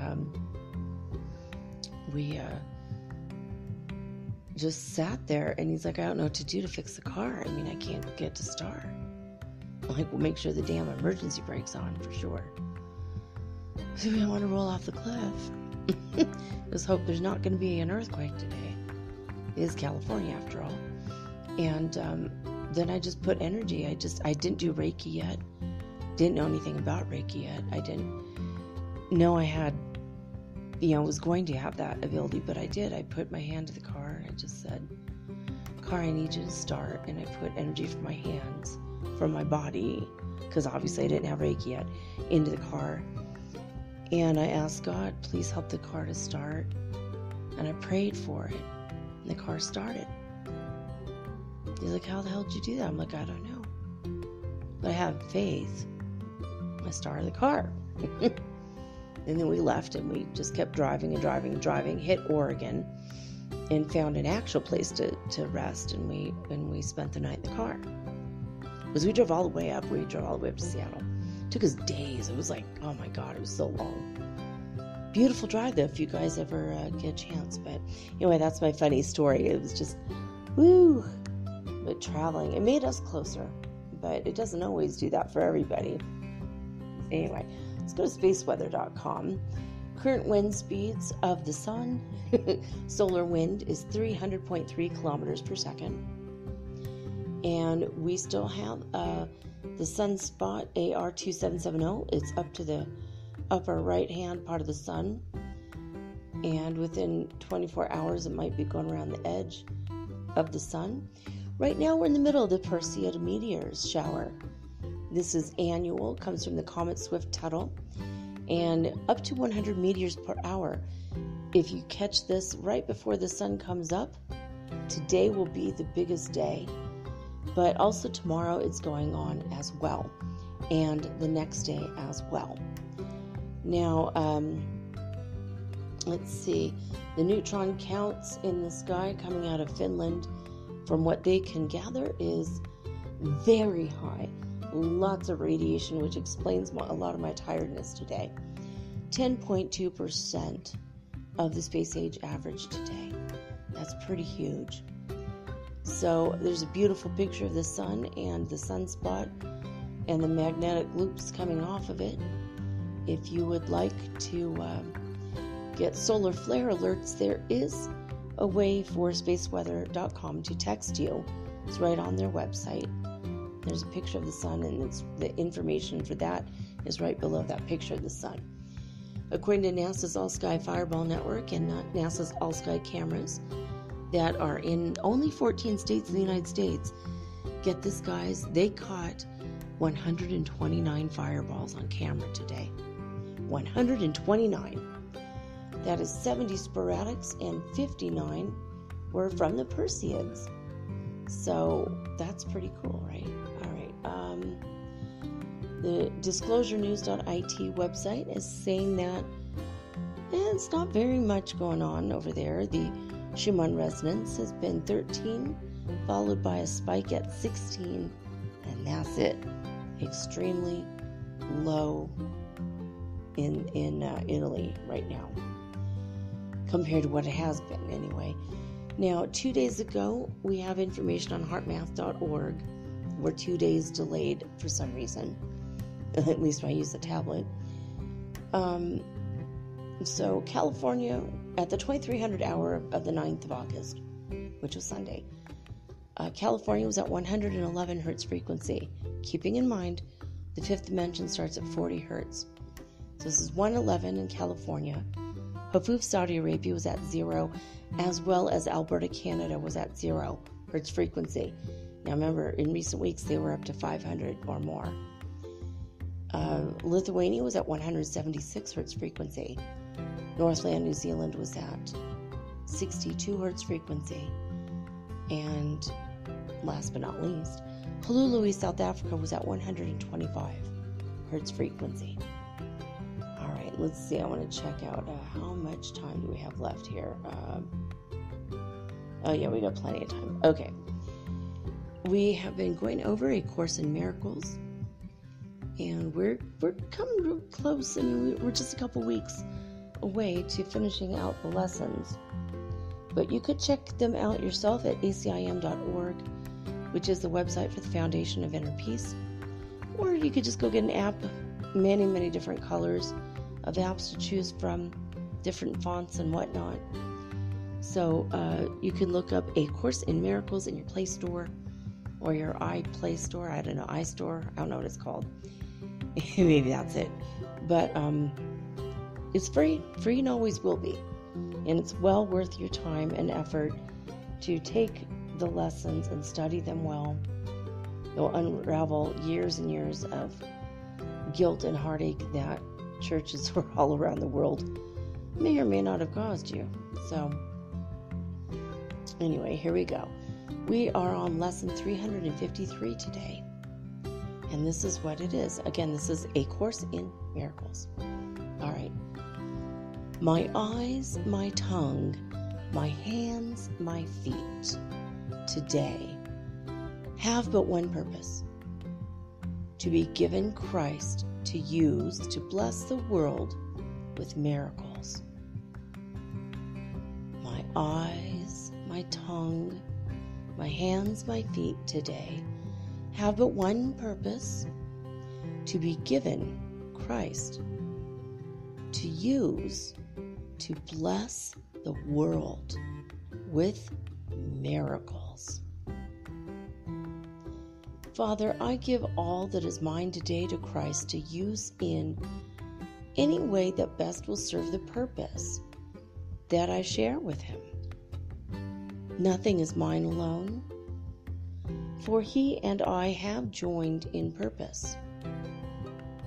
just sat there, and he's like, I don't know what to do to fix the car. I mean, I can't get to start. I'm like, we'll make sure the damn emergency brake's on for sure. So we don't want to roll off the cliff. Let's hope there's not going to be an earthquake today. It is California after all. And then I just put energy. I didn't do Reiki yet. Didn't know anything about Reiki yet. I didn't know I had, I was going to have that ability, but I did. I put my hand to the car. I just said, car, I need you to start. And I put energy from my hands, from my body, because obviously I didn't have Reiki yet, into the car. And I asked God, please help the car to start. And I prayed for it. And the car started. He's like, how the hell did you do that? I'm like, I don't know. But I have faith. I started the car. And then we left, and we just kept driving and driving and driving, hit Oregon, and found an actual place to rest, and we spent the night in the car. Because we drove all the way up. We drove all the way up to Seattle. It took us days. It was like, oh my God, it was so long. Beautiful drive, though, if you guys ever get a chance. But anyway, that's my funny story. It was just, woo. But traveling, it made us closer, but it doesn't always do that for everybody. Anyway, let's go to spaceweather.com. Current wind speeds of the sun, solar wind, is 300.3 kilometers per second. And we still have the sunspot AR2770. It's up to the upper right-hand part of the sun. And within 24 hours, it might be going around the edge of the sun. Right now, we're in the middle of the Perseid meteors shower. This is annual, comes from the comet Swift-Tuttle, and up to 100 meteors per hour. If you catch this right before the sun comes up, today will be the biggest day, but also tomorrow it's going on as well, and the next day as well. Now, let's see, the neutron counts in the sky coming out of Finland, from what they can gather, is very high. Lots of radiation, which explains a lot of my tiredness today. 10.2% of the space age average today. That's pretty huge. So there's a beautiful picture of the sun and the sunspot and the magnetic loops coming off of it. If you would like to get solar flare alerts, there is a way for spaceweather.com to text you. It's right on their website. There's a picture of the sun, and the information for that is right below that picture of the sun. According to NASA's All-Sky Fireball Network and NASA's All-Sky cameras that are in only 14 states in the United States, get this, guys, they caught 129 fireballs on camera today. 129. That is 70 sporadics, and 59 were from the Perseids. So that's pretty cool, right? All right. The disclosurenews.it website is saying that it's not very much going on over there. The Schumann Resonance has been 13, followed by a spike at 16, and that's it. Extremely low in Italy right now, compared to what it has been anyway. Now, 2 days ago, we have information on heartmath.org. We're 2 days delayed for some reason. At least when I use the tablet. So California, at the 2300 hour of the 9th of August, which was Sunday, California was at 111 hertz frequency. Keeping in mind, the fifth dimension starts at 40 hertz. So this is 111 in California. Hafuf, Saudi Arabia was at 0, as well as Alberta, Canada was at 0 hertz frequency. Now remember, in recent weeks they were up to 500 or more. Lithuania was at 176 hertz frequency. Northland, New Zealand was at 62 hertz frequency. And last but not least, Hululu, South Africa was at 125 hertz frequency. All right, let's see. I want to check out how much time do we have left here. Oh yeah, we got plenty of time. Okay. We have been going over A Course in Miracles, and we're coming real close. I mean, we're just a couple weeks away to finishing out the lessons. But you could check them out yourself at acim.org, which is the website for the Foundation of Inner Peace. Or you could just go get an app, many different colors of apps to choose from, different fonts and whatnot. So you can look up A Course in Miracles in your Play Store or your iPlay Store. I don't know, iStore. I don't know what it's called. Maybe that's it. But it's free and always will be. And it's well worth your time and effort to take the lessons and study them well. You'll unravel years and years of guilt and heartache that churches all around the world may or may not have caused you. So, anyway, here we go. We are on lesson 353 today. And this is what it is. Again, this is A Course in Miracles. All right. My eyes, my tongue, my hands, my feet, today have but one purpose: to be given Christ to use to bless the world with miracles. My eyes, my tongue, my hands, my feet today have but one purpose: to be given Christ, to use to bless the world with miracles. Father, I give all that is mine today to Christ to use in any way that best will serve the purpose that I share with him. Nothing is mine alone, for he and I have joined in purpose.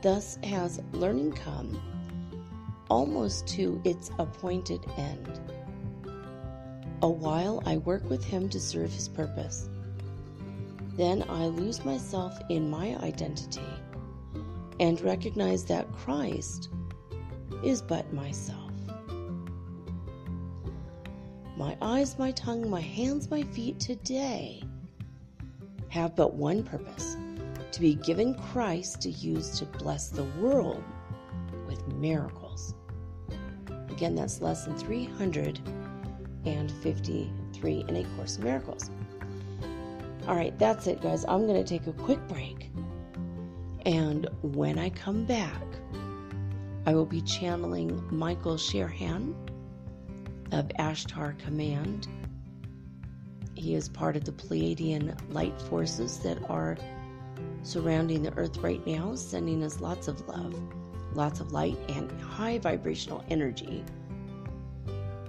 Thus has learning come almost to its appointed end. A while I work with him to serve his purpose. Then I lose myself in my identity and recognize that Christ is but myself. My eyes, my tongue, my hands, my feet today have but one purpose: to be given Christ to use to bless the world with miracles. Again, that's lesson 353 in A Course in Miracles. All right, that's it, guys. I'm going to take a quick break. And when I come back, I will be channeling Michael Sherhan of Ashtar Command. He is part of the Pleiadian light forces that are surrounding the earth right now, sending us lots of love, lots of light, and high vibrational energy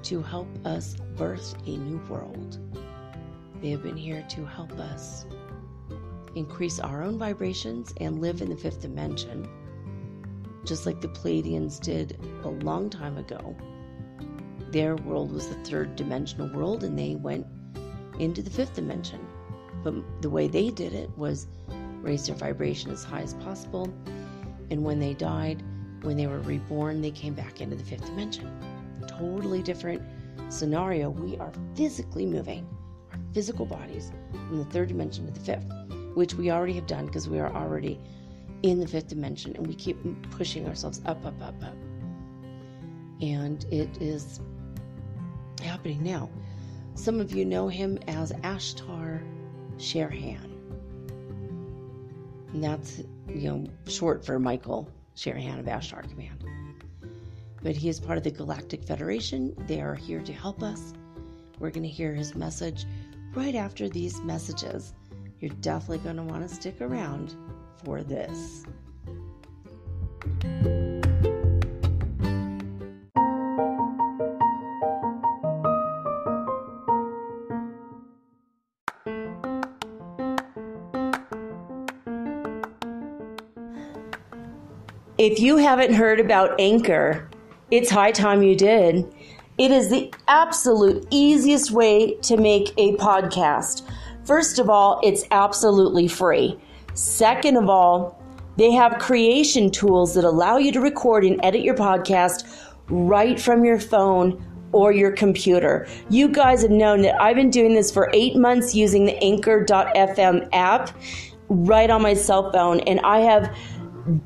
to help us birth a new world. They have been here to help us increase our own vibrations and live in the fifth dimension, just like the Pleiadians did a long time ago. Their world was the third dimensional world, and they went into the fifth dimension. But the way they did it was raise their vibration as high as possible, and when they died, when they were reborn, they came back into the fifth dimension. Totally different scenario. We are physically moving our physical bodies from the third dimension to the fifth, which we already have done because we are already in the fifth dimension, and we keep pushing ourselves up, up, up, up. And it is happening now. Some of you know him as Ashtar Sherhan. And that's, short for Michael Sherhan of Ashtar Command. But he is part of the Galactic Federation. They are here to help us. We're going to hear his message right after these messages. You're definitely going to want to stick around for this. If you haven't heard about Anchor, it's high time you did. It is the absolute easiest way to make a podcast. First of all, it's absolutely free. Second of all, they have creation tools that allow you to record and edit your podcast right from your phone or your computer. You guys have known that I've been doing this for 8 months using the Anchor.fm app right on my cell phone, and I have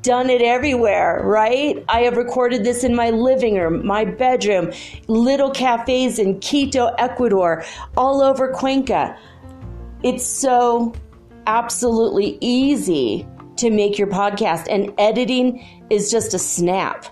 done it everywhere, right? I have recorded this in my living room, my bedroom, little cafes in Quito, Ecuador, all over Cuenca. It's so absolutely easy to make your podcast, and editing is just a snap.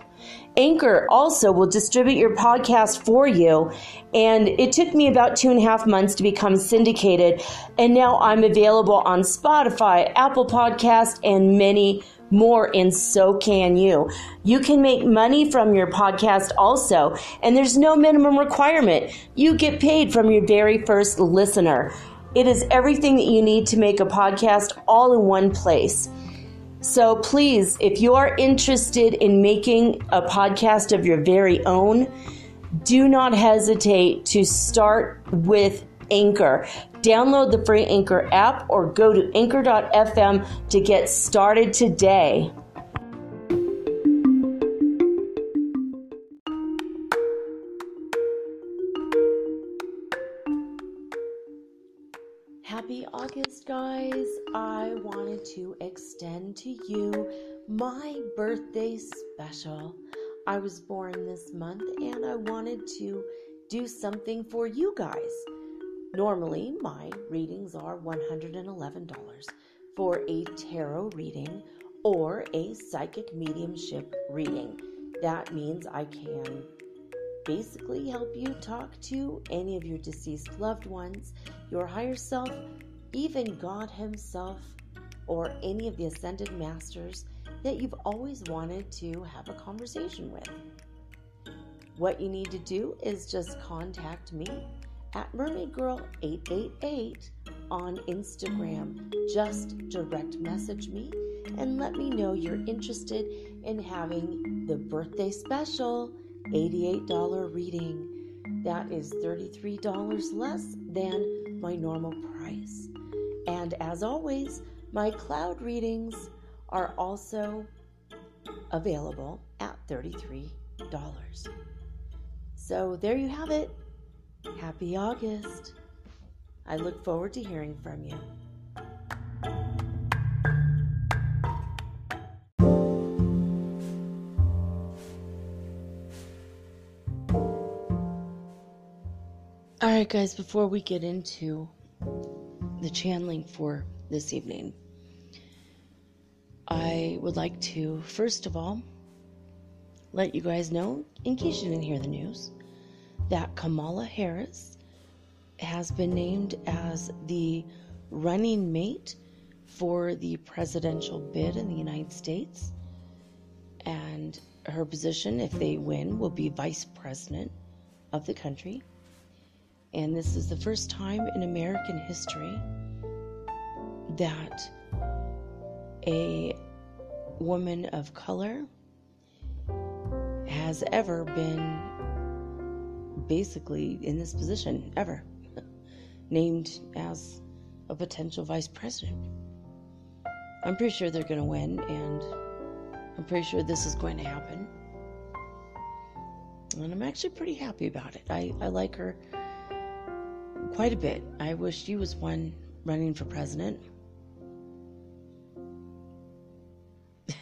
Anchor also will distribute your podcast for you, and it took me about 2.5 months to become syndicated, and now I'm available on Spotify, Apple Podcast, and many more, and so can you. You can make money from your podcast also, and there's no minimum requirement. You get paid from your very first listener. It is everything that you need to make a podcast all in one place. So please, if you are interested in making a podcast of your very own, do not hesitate to start with Anchor. Download the free Anchor app or go to anchor.fm to get started today. Happy August, guys. I wanted to extend to you my birthday special. I was born this month, and I wanted to do something for you guys. Normally, my readings are $111 for a tarot reading or a psychic mediumship reading. That means I can basically help you talk to any of your deceased loved ones, your higher self, even God himself, or any of the ascended masters that you've always wanted to have a conversation with. What you need to do is just contact me at mermaidgirl888 on Instagram. Just direct message me and let me know you're interested in having the birthday special $88 reading. That is $33 less than my normal price. And as always, my cloud readings are also available at $33. So there you have it. Happy August. I look forward to hearing from you. Alright guys, before we get into the channeling for this evening, I would like to, first of all, let you guys know, in case you didn't hear the news, that Kamala Harris has been named as the running mate for the presidential bid in the United States. And her position, if they win, will be vice president of the country. And this is the first time in American history that a woman of color has ever been basically in this position, ever, named as a potential vice president. I'm pretty sure they're going to win, and I'm pretty sure this is going to happen. And I'm actually pretty happy about it. I like her quite a bit. I wish she was one running for president.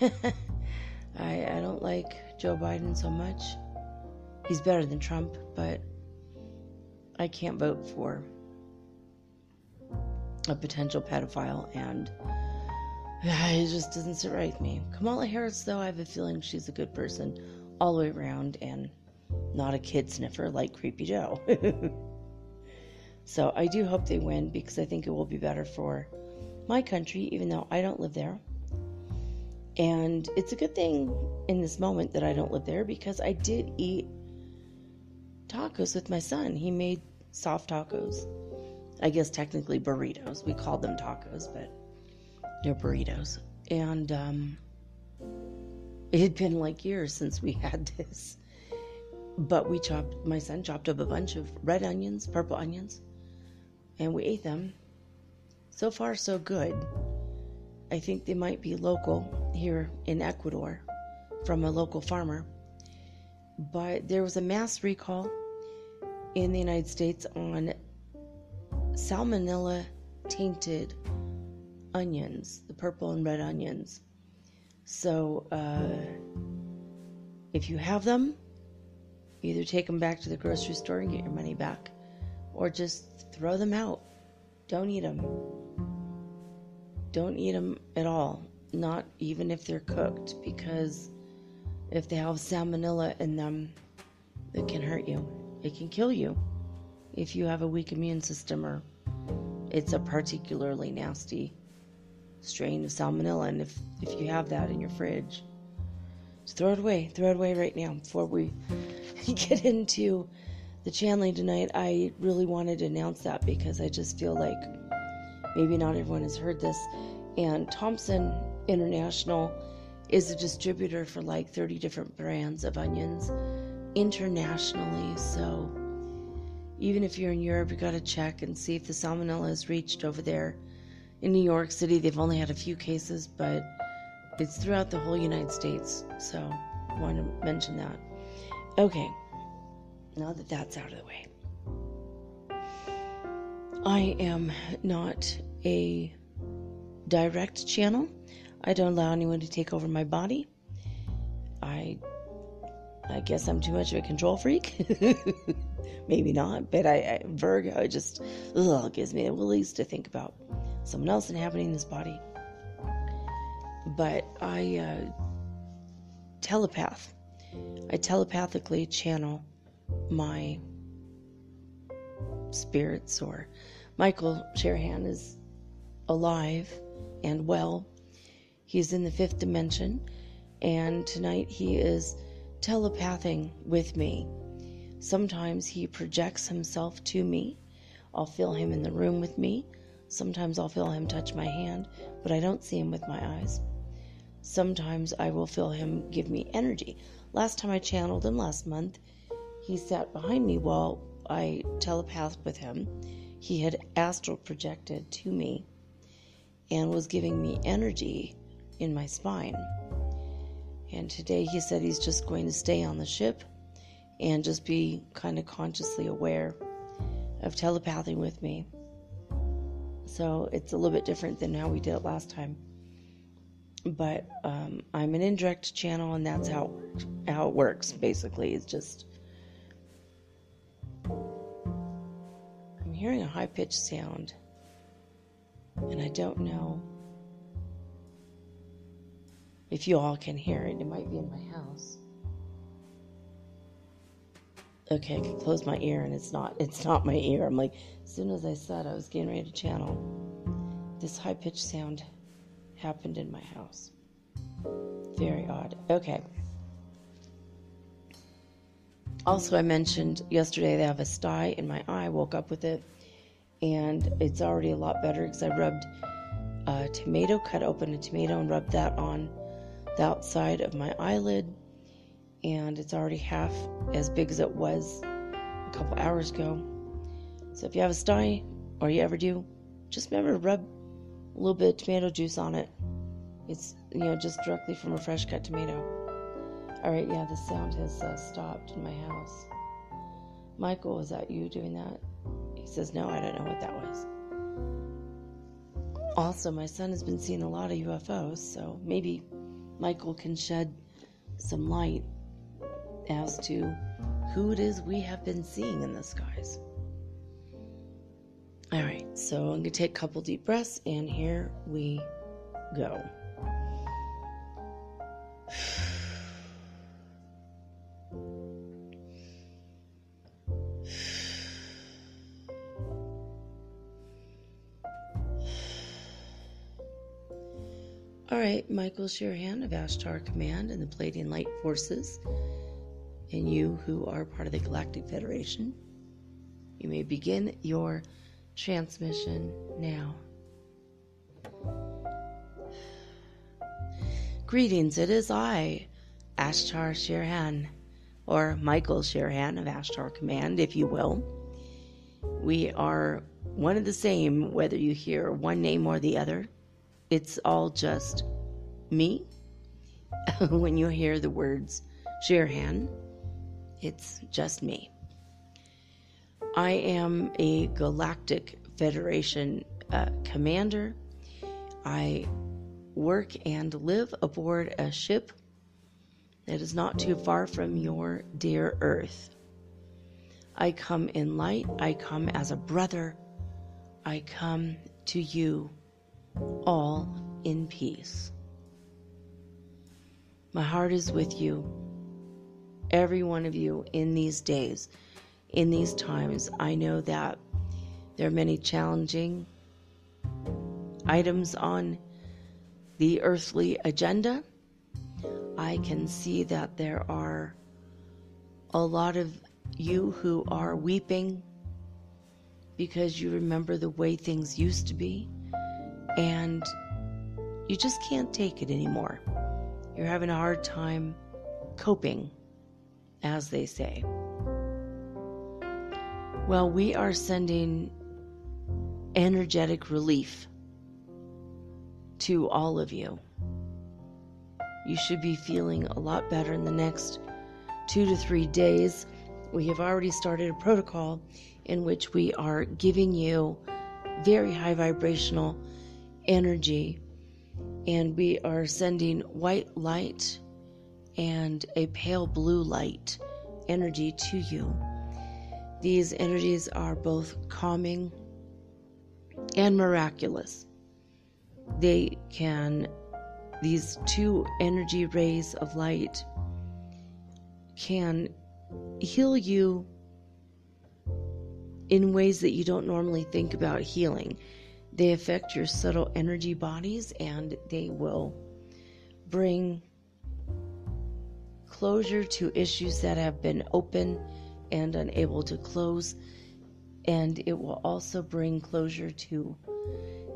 I don't like Joe Biden so much. He's better than Trump, but I can't vote for a potential pedophile, and it just doesn't sit right with me. Kamala Harris, though, I have a feeling she's a good person all the way around and not a kid sniffer like Creepy Joe. So I do hope they win, because I think it will be better for my country, even though I don't live there. And it's a good thing in this moment that I don't live there, because I did eat tacos with my son. He made soft tacos. I guess technically burritos. We called them tacos, but they're burritos. And it had been like years since we had this. But my son chopped up a bunch of red onions, purple onions, and we ate them. So far, so good. I think they might be local here in Ecuador from a local farmer. But there was a mass recall in the United States on salmonella-tainted onions, the purple and red onions. So, if you have them, either take them back to the grocery store and get your money back, or just throw them out. Don't eat them. Don't eat them at all. Not even if they're cooked, because if they have salmonella in them, it can hurt you. It can kill you if you have a weak immune system, or it's a particularly nasty strain of salmonella. And if you have that in your fridge, just throw it away. Throw it away right now before we get into the channeling tonight. I really wanted to announce that, because I just feel like maybe not everyone has heard this. And Thompson International is a distributor for like 30 different brands of onions internationally. So even if you're in Europe, you got to check and see if the salmonella has reached over there. In New York City, they've only had a few cases, but it's throughout the whole United States. So I want to mention that. Okay, now that that's out of the way, I am not a direct channel. I don't allow anyone to take over my body. I guess I'm too much of a control freak. Maybe not, but Virgo, it just gives me the willies to think about someone else inhabiting this body. But I telepath. I telepathically channel my spirits, or Michael Sherhan is alive and well. He's in the 5th dimension, and tonight he is telepathing with me. Sometimes he projects himself to me. I'll feel him in the room with me. Sometimes I'll feel him touch my hand, but I don't see him with my eyes. Sometimes I will feel him give me energy. Last time I channeled him, last month, he sat behind me while I telepathed with him. He had astral projected to me and was giving me energy in my spine. And today he said he's just going to stay on the ship and just be kind of consciously aware of telepathing with me. So it's a little bit different than how we did it last time. But I'm an indirect channel, and that's how it works, basically. It's just... I'm hearing a high-pitched sound, and I don't know if you all can hear it. It might be in my house. Okay, I can close my ear, and it's not my ear. I'm like, as soon as I said I was getting ready to channel, this high-pitched sound happened in my house. Very odd. Okay. Also, I mentioned yesterday that I have a sty in my eye. I woke up with it, and it's already a lot better because I rubbed a tomato, cut open a tomato and rubbed that on the outside of my eyelid, and it's already half as big as it was a couple hours ago. So if you have a sty, or you ever do, just remember to rub a little bit of tomato juice on it. It's, just directly from a fresh cut tomato. Alright, yeah, the sound has stopped in my house. Michael, is that you doing that? He says, no, I don't know what that was. Also, my son has been seeing a lot of UFOs, so maybe Michael can shed some light as to who it is we have been seeing in the skies. Alright, so I'm going to take a couple deep breaths, and here we go. Alright, Michael Sherhan of Ashtar Command and the Pleiadian Light Forces, and you who are part of the Galactic Federation, you may begin your transmission now. Greetings, it is I, Ashtar Sherhan, or Michael Sherhan of Ashtar Command, if you will. We are one and the same, whether you hear one name or the other. It's all just me. When you hear the words Sherhan, it's just me. I am a Galactic Federation commander. I work and live aboard a ship that is not too far from your dear Earth. I come in light. I come as a brother. I come to you all in peace. My heart is with you, every one of you, in these days, in these times. I know that there are many challenging items on the earthly agenda. I can see that there are a lot of you who are weeping because you remember the way things used to be, and you just can't take it anymore. You're having a hard time coping, as they say. Well, we are sending energetic relief to all of you. You should be feeling a lot better in the next 2 to 3 days. We have already started a protocol in which we are giving you very high vibrational energy, and we are sending white light and a pale blue light energy to you. These energies are both calming and miraculous. These two energy rays of light can heal you in ways that you don't normally think about healing. They affect your subtle energy bodies, and they will bring closure to issues that have been open and unable to close. And it will also bring closure to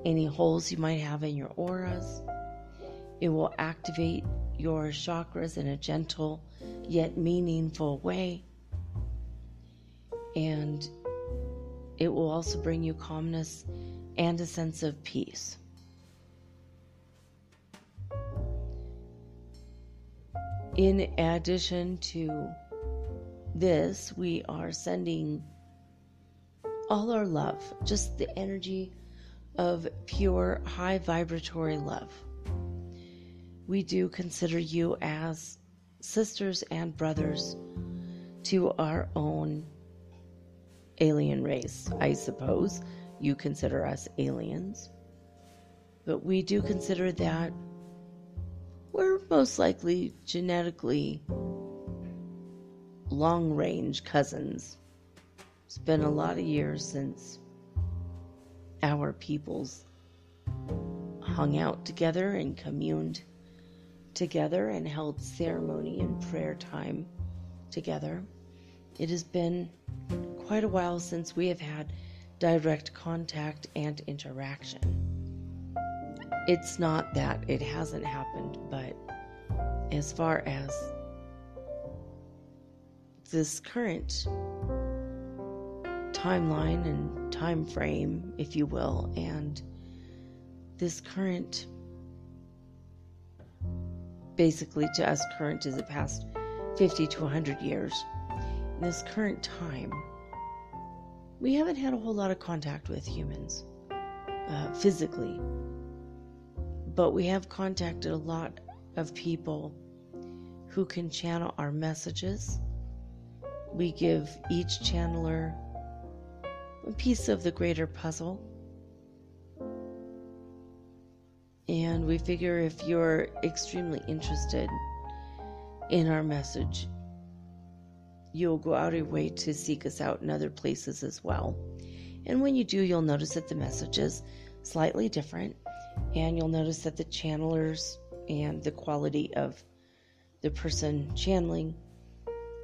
any holes you might have in your auras. It will activate your chakras in a gentle yet meaningful way. And it will also bring you calmness and a sense of peace. In addition to this, we are sending all our love, just the energy of pure, high vibratory love. We do consider you as sisters and brothers to our own alien race. I suppose you consider us aliens, but we do consider that we're most likely genetically long-range cousins. It's been a lot of years since our peoples hung out together and communed together and held ceremony and prayer time together. It has been quite a while since we have had direct contact and interaction. It's not that it hasn't happened, but as far as this current timeline and time frame, if you will, and this current, basically to us current is the past 50 to 100 years. In this current time, we haven't had a whole lot of contact with humans physically, but we have contacted a lot of people who can channel our messages. We give each channeler a piece of the greater puzzle. And we figure if you're extremely interested in our message, you'll go out of your way to seek us out in other places as well. And when you do, you'll notice that the message is slightly different, and you'll notice that the channelers and the quality of the person channeling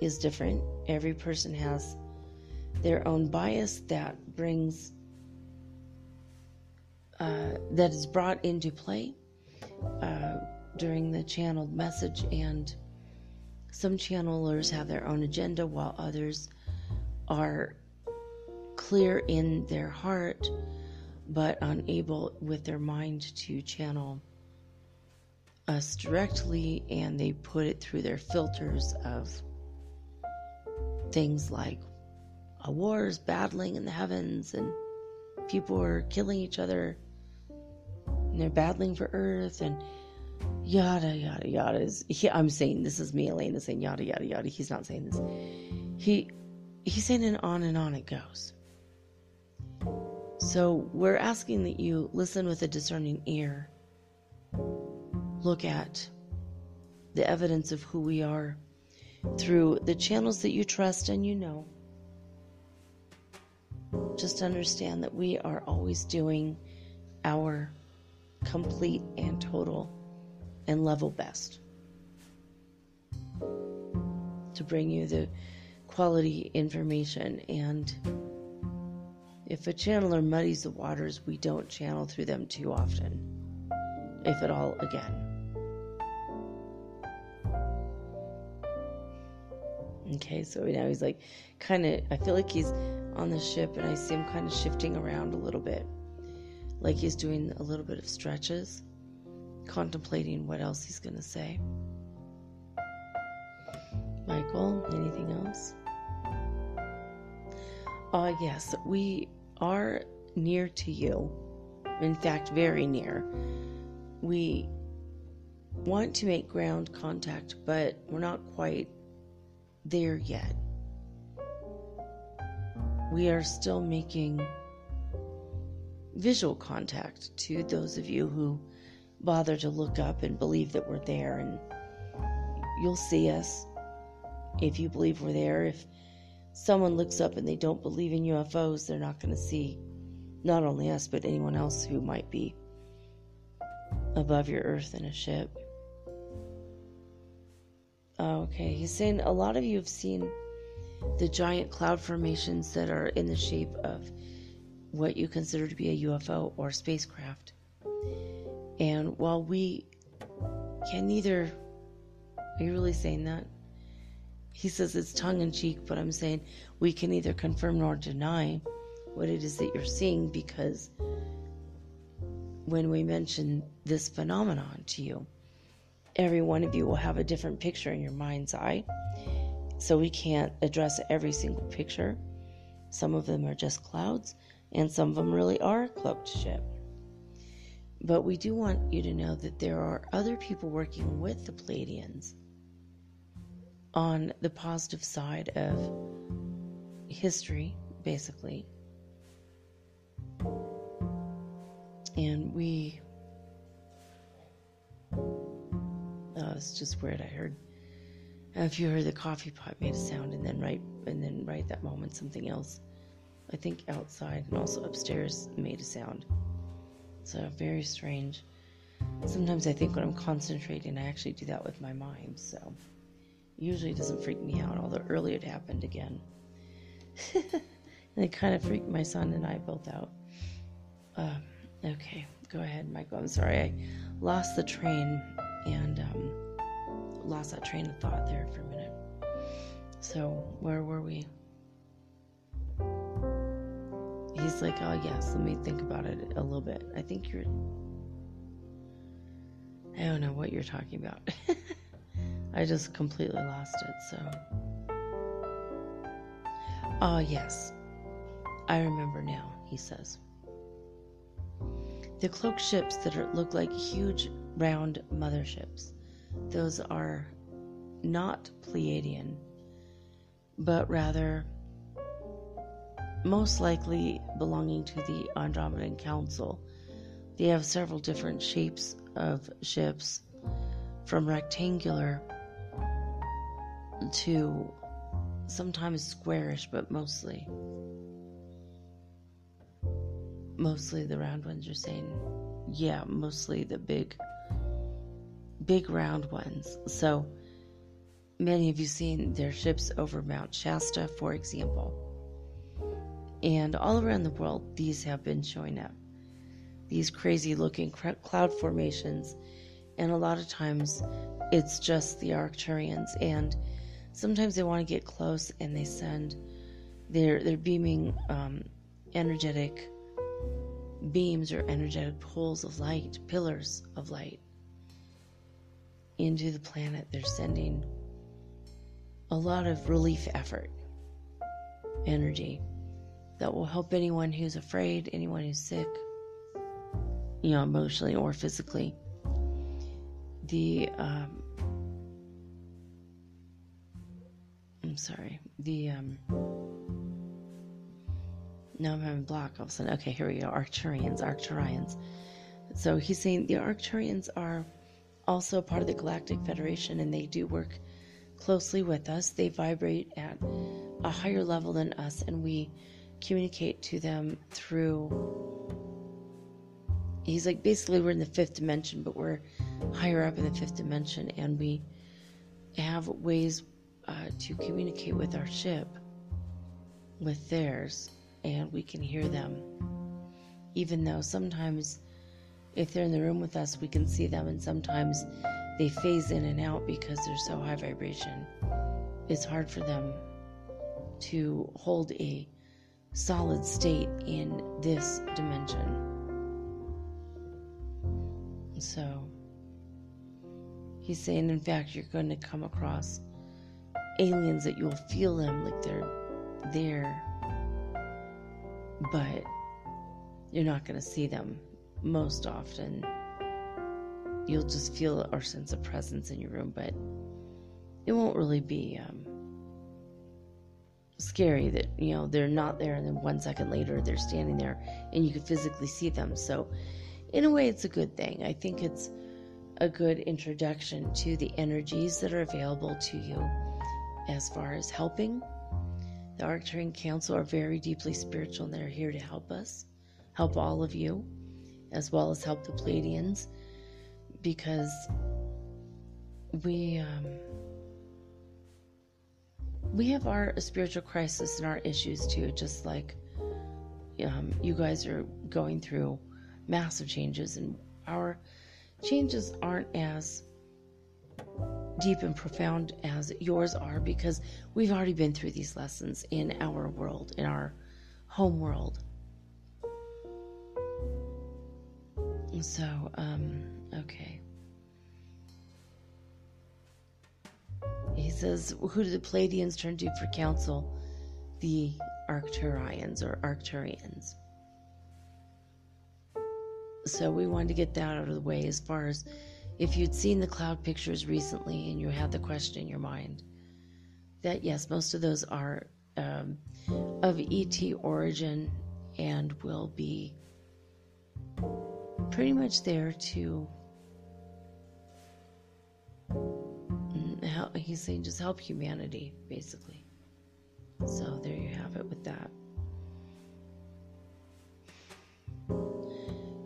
is different. Every person has their own bias that brings that is brought into play during the channeled message, and some channelers have their own agenda while others are clear in their heart but unable with their mind to channel us directly, and they put it through their filters of things like a war is battling in the heavens and people are killing each other and they're battling for Earth and yada yada yada. I'm saying this is me, Elena, saying yada yada yada. He's not saying this. He's saying it on and on it goes. So we're asking that you listen with a discerning ear. Look at the evidence of who we are through the channels that you trust and you know. Just understand that we are always doing our complete and total and level best to bring you the quality information. And if a channeler muddies the waters, we don't channel through them too often, if at all, again. Okay, so now he's like kind of, I feel like he's on the ship and I see him kind of shifting around a little bit, like he's doing a little bit of stretches, contemplating what else he's going to say. Michael, anything else? Yes, we are near to you. In fact, very near. We want to make ground contact, but we're not quite there yet. we are still making visual contact to those of you who bother to look up and believe that we're there, and you'll see us if you believe we're there. If someone looks up and they don't believe in UFOs, they're not going to see not only us, but anyone else who might be above your earth in a ship. Okay, he's saying a lot of you have seen the giant cloud formations that are in the shape of what you consider to be a UFO or spacecraft. And while we can neither... Are you really saying that? He says it's tongue-in-cheek, but I'm saying we can neither confirm nor deny what it is that you're seeing, because when we mention this phenomenon to you, every one of you will have a different picture in your mind's eye. So we can't address every single picture. Some of them are just clouds, and some of them really are a cloaked ship. But we do want you to know that there are other people working with the Pleiadians on the positive side of history, basically. And it's just weird. I heard, if you heard the coffee pot made a sound, and then right that moment something else, I think outside and also upstairs, made a sound. So very strange. Sometimes I think when I'm concentrating, I actually do that with my mind. So usually it doesn't freak me out, although earlier it happened again. And it kind of freaked my son and I both out. Okay, go ahead, Michael. I'm sorry, I lost the train and lost that train of thought there for a minute. So where were we? He's like, oh yes, let me think about it a little bit. I think I don't know what you're talking about. I just completely lost it, so. Oh yes, I remember now, he says. The cloaked ships that look like huge round motherships, those are not Pleiadian, but rather most likely belonging to the Andromedan Council. They have several different shapes of ships, from rectangular to sometimes squarish, but mostly the round ones. You're saying, yeah, mostly the big round ones. So many of you seen their ships over Mount Shasta, for example. And all around the world, these have been showing up. These crazy looking cloud formations. And a lot of times it's just the Arcturians. And sometimes they want to get close and they send, they're beaming energetic beams or energetic pillars of light into the planet. They're sending a lot of relief effort, energy that will help anyone who's afraid, anyone who's sick, emotionally or physically. Now I'm having block all of a sudden. Okay, here we go. Arcturians. So he's saying the Arcturians are also part of the Galactic Federation, and they do work closely with us. They vibrate at a higher level than us, and we communicate to them through... He's like, basically we're in the fifth dimension, but we're higher up in the fifth dimension, and we have ways to communicate with our ship, with theirs, and we can hear them. Even though sometimes if they're in the room with us, we can see them, and sometimes they phase in and out because they're so high vibration. It's hard for them to hold a solid state in this dimension. So he's saying, in fact, you're going to come across aliens that you'll feel them like they're there, but you're not going to see them. Most often you'll just feel our sense of presence in your room, but it won't really be scary that, they're not there and then 1 second later they're standing there and you can physically see them. So in a way, it's a good thing. I think it's a good introduction to the energies that are available to you as far as helping. The Arcturian Council are very deeply spiritual, and they're here to help us, help all of you, as well as help the Pleiadians, because we have our spiritual crisis and our issues too, just like you guys are going through massive changes, and our changes aren't as deep and profound as yours are, because we've already been through these lessons in our world, in our home world. So, okay. He says, who do the Pleiadians turn to for counsel? The Arcturians or Arcturians. So we wanted to get that out of the way, as far as if you'd seen the cloud pictures recently and you had the question in your mind, that yes, most of those are of ET origin and will be pretty much there to help. He's saying just help humanity, basically. So there you have it with that.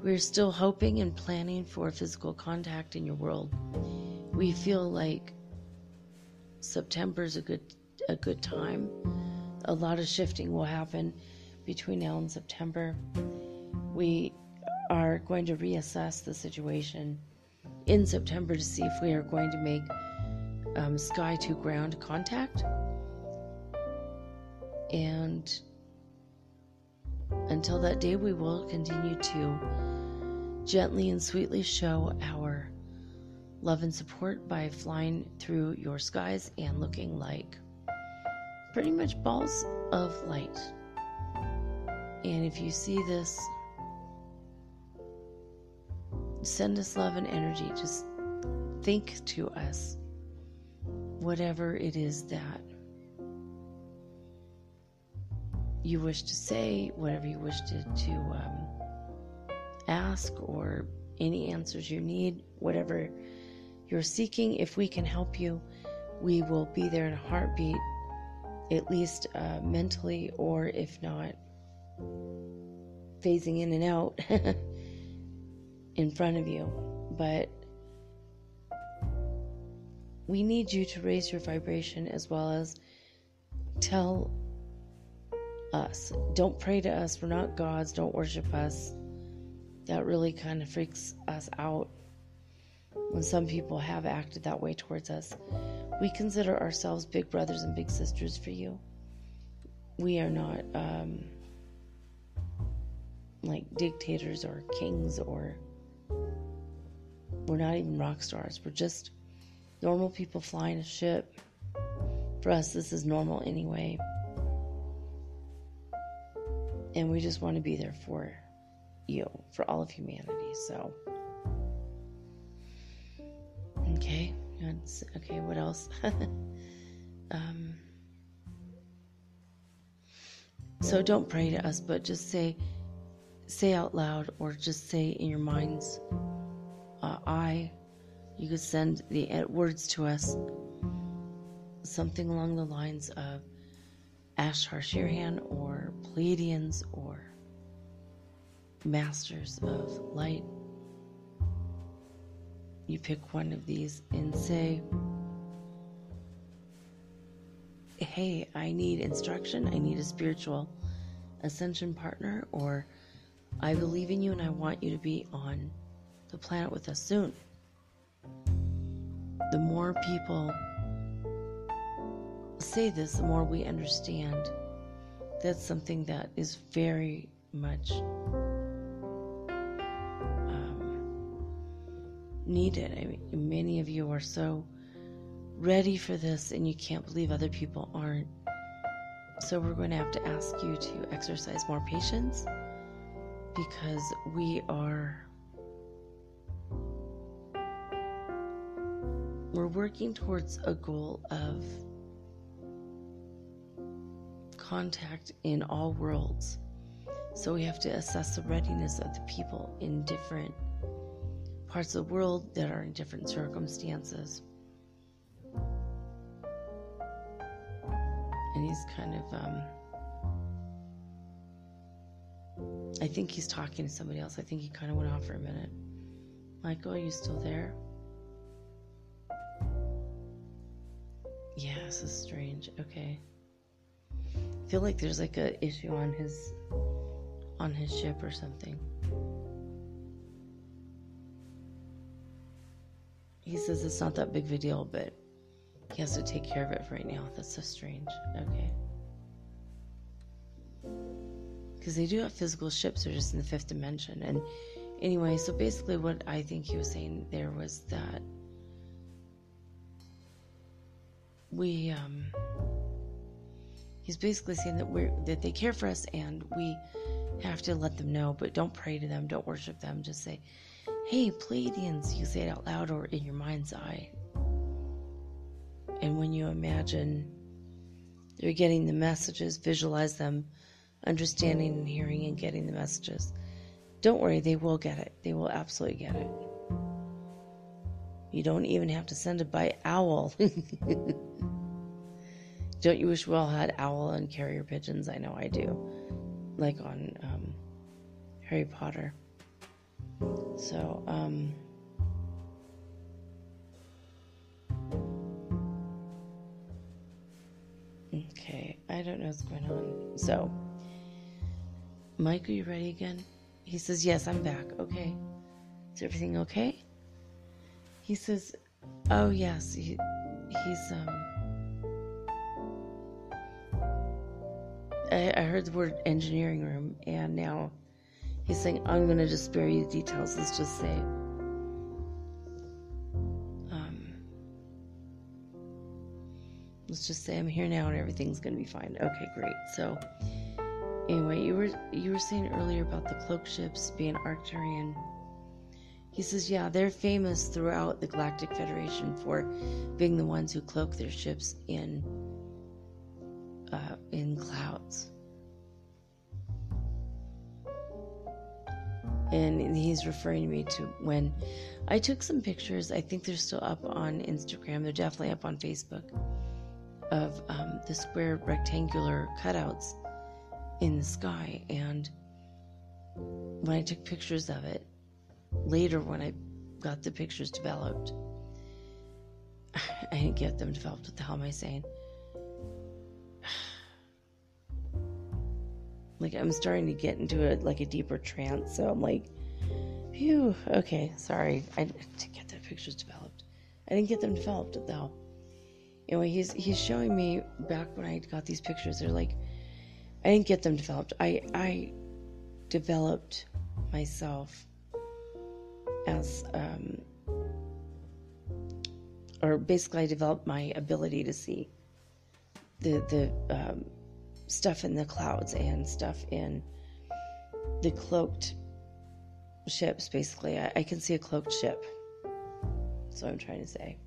We're still hoping and planning for physical contact in your world. We feel like September's a good time. A lot of shifting will happen between now and September. We are going to reassess the situation in September to see if we are going to make sky to ground contact. And until that day, we will continue to gently and sweetly show our love and support by flying through your skies and looking like pretty much balls of light. And if you see this, send us love and energy. Just think to us whatever it is that you wish to say, whatever you wish to ask, or any answers you need, whatever you're seeking. If we can help you, we will be there in a heartbeat, at least mentally, or if not, phasing in and out in front of you. But we need you to raise your vibration, as well as tell us. Don't pray to us. We're not gods. Don't worship us. That really kind of freaks us out when some people have acted that way towards us. We consider ourselves big brothers and big sisters for you. We are not like dictators or kings, or we're not even rock stars. We're just normal people flying a ship. For us, this is normal anyway. And we just want to be there for you, for all of humanity. So, okay, what else? So don't pray to us, but just say out loud, or just say in your minds, you could send the words to us, something along the lines of Ashtar Sherhan, or Pleiadians, or Masters of Light. You pick one of these and say, hey, I need instruction, I need a spiritual ascension partner, or I believe in you and I want you to be on the planet with us soon. The more people say this, the more we understand that's something that is very much needed. I mean, many of you are so ready for this, and you can't believe other people aren't. So we're going to have to ask you to exercise more patience, because we're working towards a goal of contact in all worlds. So we have to assess the readiness of the people in different parts of the world that are in different circumstances. And he's kind of, I think he's talking to somebody else. I think he kind of went off for a minute. Michael, are you still there? Yeah, this is strange. Okay. I feel like there's like a issue on his ship or something. He says it's not that big of a deal, but he has to take care of it right now. That's so strange. Okay. Because they do have physical ships, they're just in the 5th dimension. And anyway, so basically what I think he was saying there was that he's basically saying that they care for us and we have to let them know, but don't pray to them, don't worship them, just say, hey, Pleiadians, you say it out loud or in your mind's eye. And when you imagine you're getting the messages, visualize them, understanding and hearing and getting the messages. Don't worry, they will get it. They will absolutely get it. You don't even have to send it by owl. Don't you wish we all had owl and carrier pigeons? I know I do. Like on Harry Potter. So, okay, I don't know what's going on. So, Mike, are you ready again? He says, yes, I'm back. Okay. Is everything okay? He says, oh, yes, he's, I heard the word engineering room, and now he's saying, I'm going to just spare you the details. Let's just say, I'm here now and everything's going to be fine. Okay, great. So, anyway, you were saying earlier about the cloak ships being Arcturian. He says, yeah, they're famous throughout the Galactic Federation for being the ones who cloak their ships in clouds. And he's referring me to when I took some pictures. I think they're still up on Instagram. They're definitely up on Facebook of the square rectangular cutouts in the sky. And when I took pictures of it, later when I got the pictures developed, I didn't get them developed. What the hell am I saying? Like, I'm starting to get into a deeper trance, so I'm like, phew, okay, sorry, I didn't get the pictures developed. I didn't get them developed, though. Anyway, he's showing me back when I got these pictures, they're like, I didn't get them developed. I developed myself as, or basically I developed my ability to see the stuff in the clouds and stuff in the cloaked ships. Basically, I can see a cloaked ship. That's what I'm trying to say.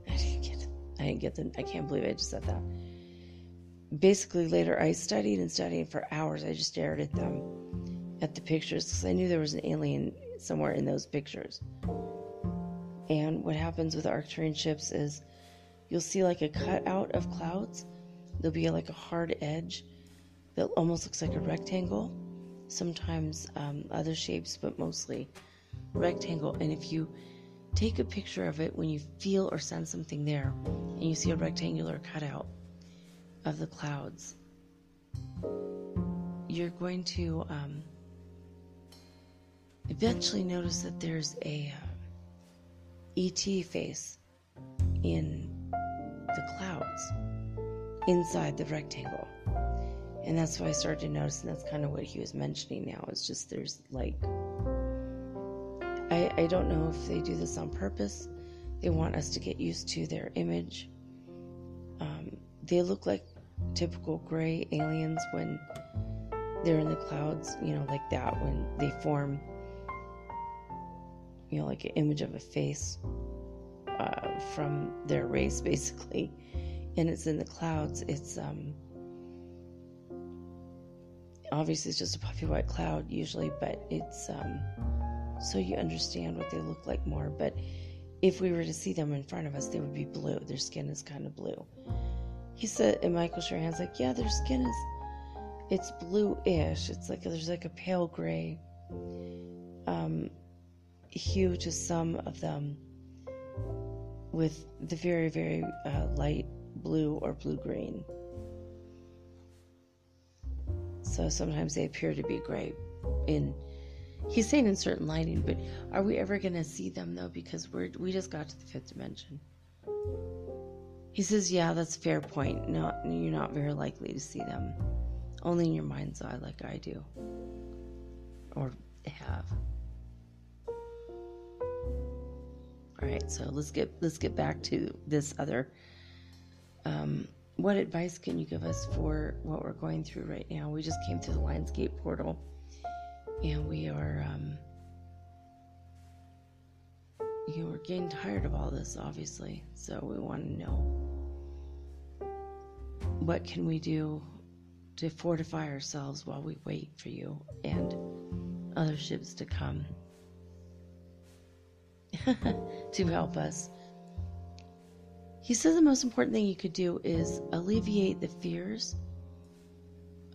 I didn't get them. I can't believe I just said that. Basically, later I studied and studied for hours. I just stared at them, at the pictures, because I knew there was an alien somewhere in those pictures. And what happens with Arcturian ships is you'll see like a cutout of clouds. There'll be like a hard edge that almost looks like a rectangle. Sometimes other shapes, but mostly rectangle. And if you take a picture of it when you feel or sense something there, and you see a rectangular cutout of the clouds, you're going to eventually notice that there's a ET face in the clouds inside the rectangle. And that's what I started to notice, and that's kind of what he was mentioning now. It's just there's like, I don't know if they do this on purpose. They want us to get used to their image. They look like typical gray aliens when they're in the clouds, like that, when they form, like an image of a face from their race, basically. And it's in the clouds. It's obviously it's just a puffy white cloud usually, but it's so you understand what they look like more. But if we were to see them in front of us, they would be blue. Their skin is kind of blue. He said, and Michael Sherhan's like, yeah, their skin it's blue-ish. It's like there's like a pale gray hue to some of them, with the very, very light blue or blue-green. So sometimes they appear to be gray. He's saying in certain lighting, but are we ever going to see them, though? Because we just got to the fifth dimension. He says, yeah, that's a fair point. No, you're not very likely to see them. Only in your mind's eye, like I do. Or have. Alright, so let's get back to this other. What advice can you give us for what we're going through right now? We just came through the Lionsgate portal, and we are, we're getting tired of all this, obviously. So we want to know, what can we do to fortify ourselves while we wait for you and other ships to come to help us. He says the most important thing you could do is alleviate the fears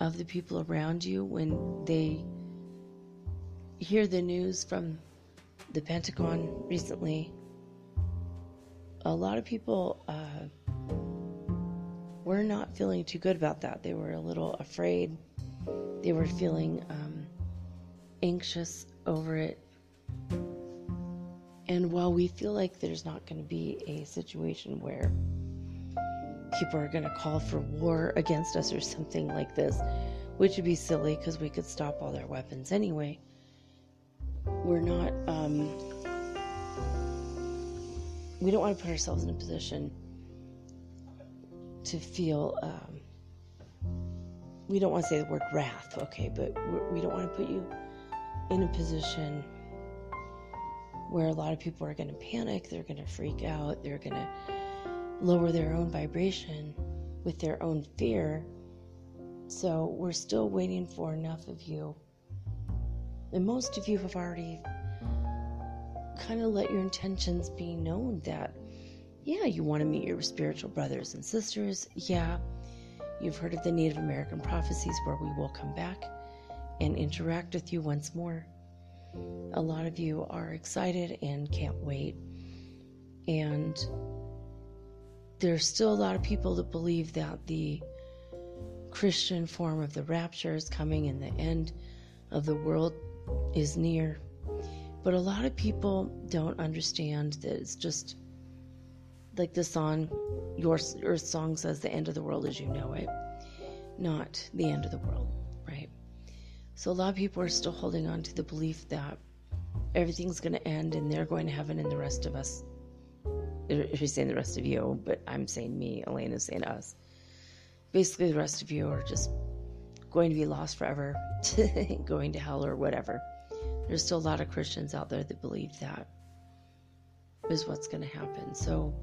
of the people around you when they hear the news from the Pentagon recently. A lot of people were not feeling too good about that. They were a little afraid. They were feeling anxious over it. And while we feel like there's not going to be a situation where people are going to call for war against us or something like this, which would be silly because we could stop all their weapons anyway, we're not, we don't want to put ourselves in a position to feel, we don't want to say the word wrath, okay, but we don't want to put you in a position where a lot of people are going to panic, they're going to freak out, they're going to lower their own vibration with their own fear. So we're still waiting for enough of you. And most of you have already kind of let your intentions be known that, yeah, you want to meet your spiritual brothers and sisters. Yeah, you've heard of the Native American prophecies where we will come back and interact with you once more. A lot of you are excited and can't wait. And there's still a lot of people that believe that the Christian form of the rapture is coming and the end of the world is near. But a lot of people don't understand that it's just like the song, your Earth song says, the end of the world as you know it, not the end of the world, right? So a lot of people are still holding on to the belief that everything's going to end and they're going to heaven and the rest of us, if you're saying the rest of you, but I'm saying me, Elena's saying us. Basically, the rest of you are just going to be lost forever, going to hell or whatever. There's still a lot of Christians out there that believe that is what's going to happen. So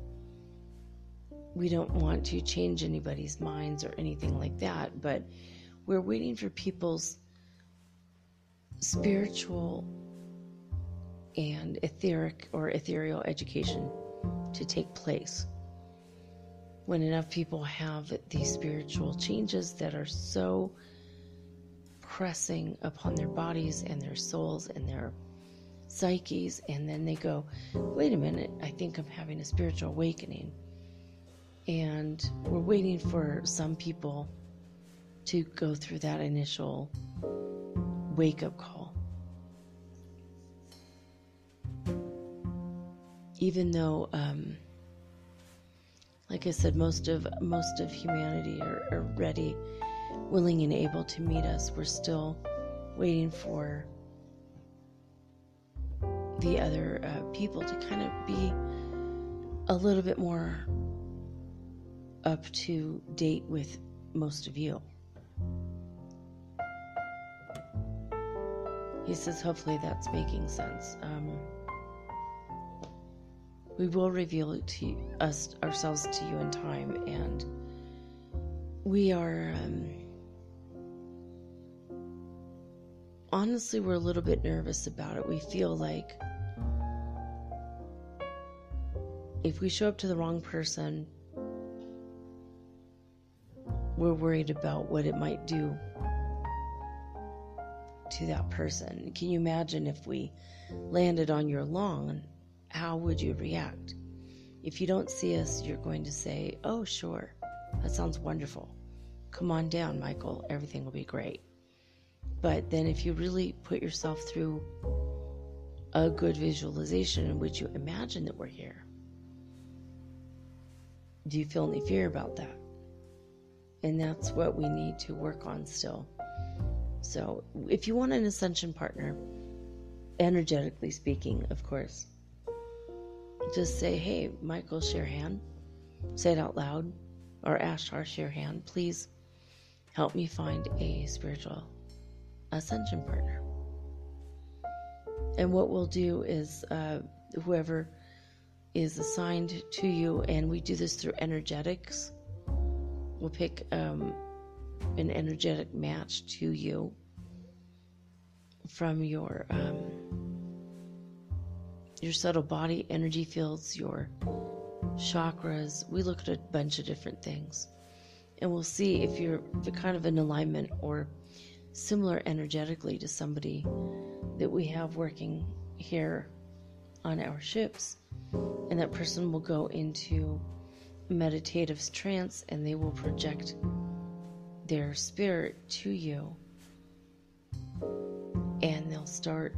we don't want to change anybody's minds or anything like that, but we're waiting for people's spiritual and etheric or ethereal education to take place. When enough people have these spiritual changes that are so pressing upon their bodies and their souls and their psyches, and then they go, wait a minute, I think I'm having a spiritual awakening. And we're waiting for some people to go through that initial wake-up call. Even though, like I said, most of humanity are ready, willing, and able to meet us, we're still waiting for the other people to kind of be a little bit more up to date with most of you. He says, hopefully that's making sense. We will reveal it to ourselves to you in time, and we are honestly, we're a little bit nervous about it. We feel like if we show up to the wrong person, we're worried about what it might do to that person. Can you imagine if we landed on your lawn? How would you react? If you don't see us, you're going to say, "Oh, sure, that sounds wonderful. Come on down, Michael. Everything will be great." But then if you really put yourself through a good visualization in which you imagine that we're here, do you feel any fear about that? And that's what we need to work on still. So if you want an ascension partner, energetically speaking, of course, just say, "Hey, Michael Sherhan," say it out loud, or Ashtar Sherhan, "please help me find a spiritual ascension partner." And what we'll do is whoever is assigned to you, and we do this through energetics, we'll pick an energetic match to you from your subtle body energy fields, your chakras. We look at a bunch of different things, and we'll see if you're kind of in alignment or similar energetically to somebody that we have working here on our ships. And that person will go into meditative trance, and they will project their spirit to you, and they'll start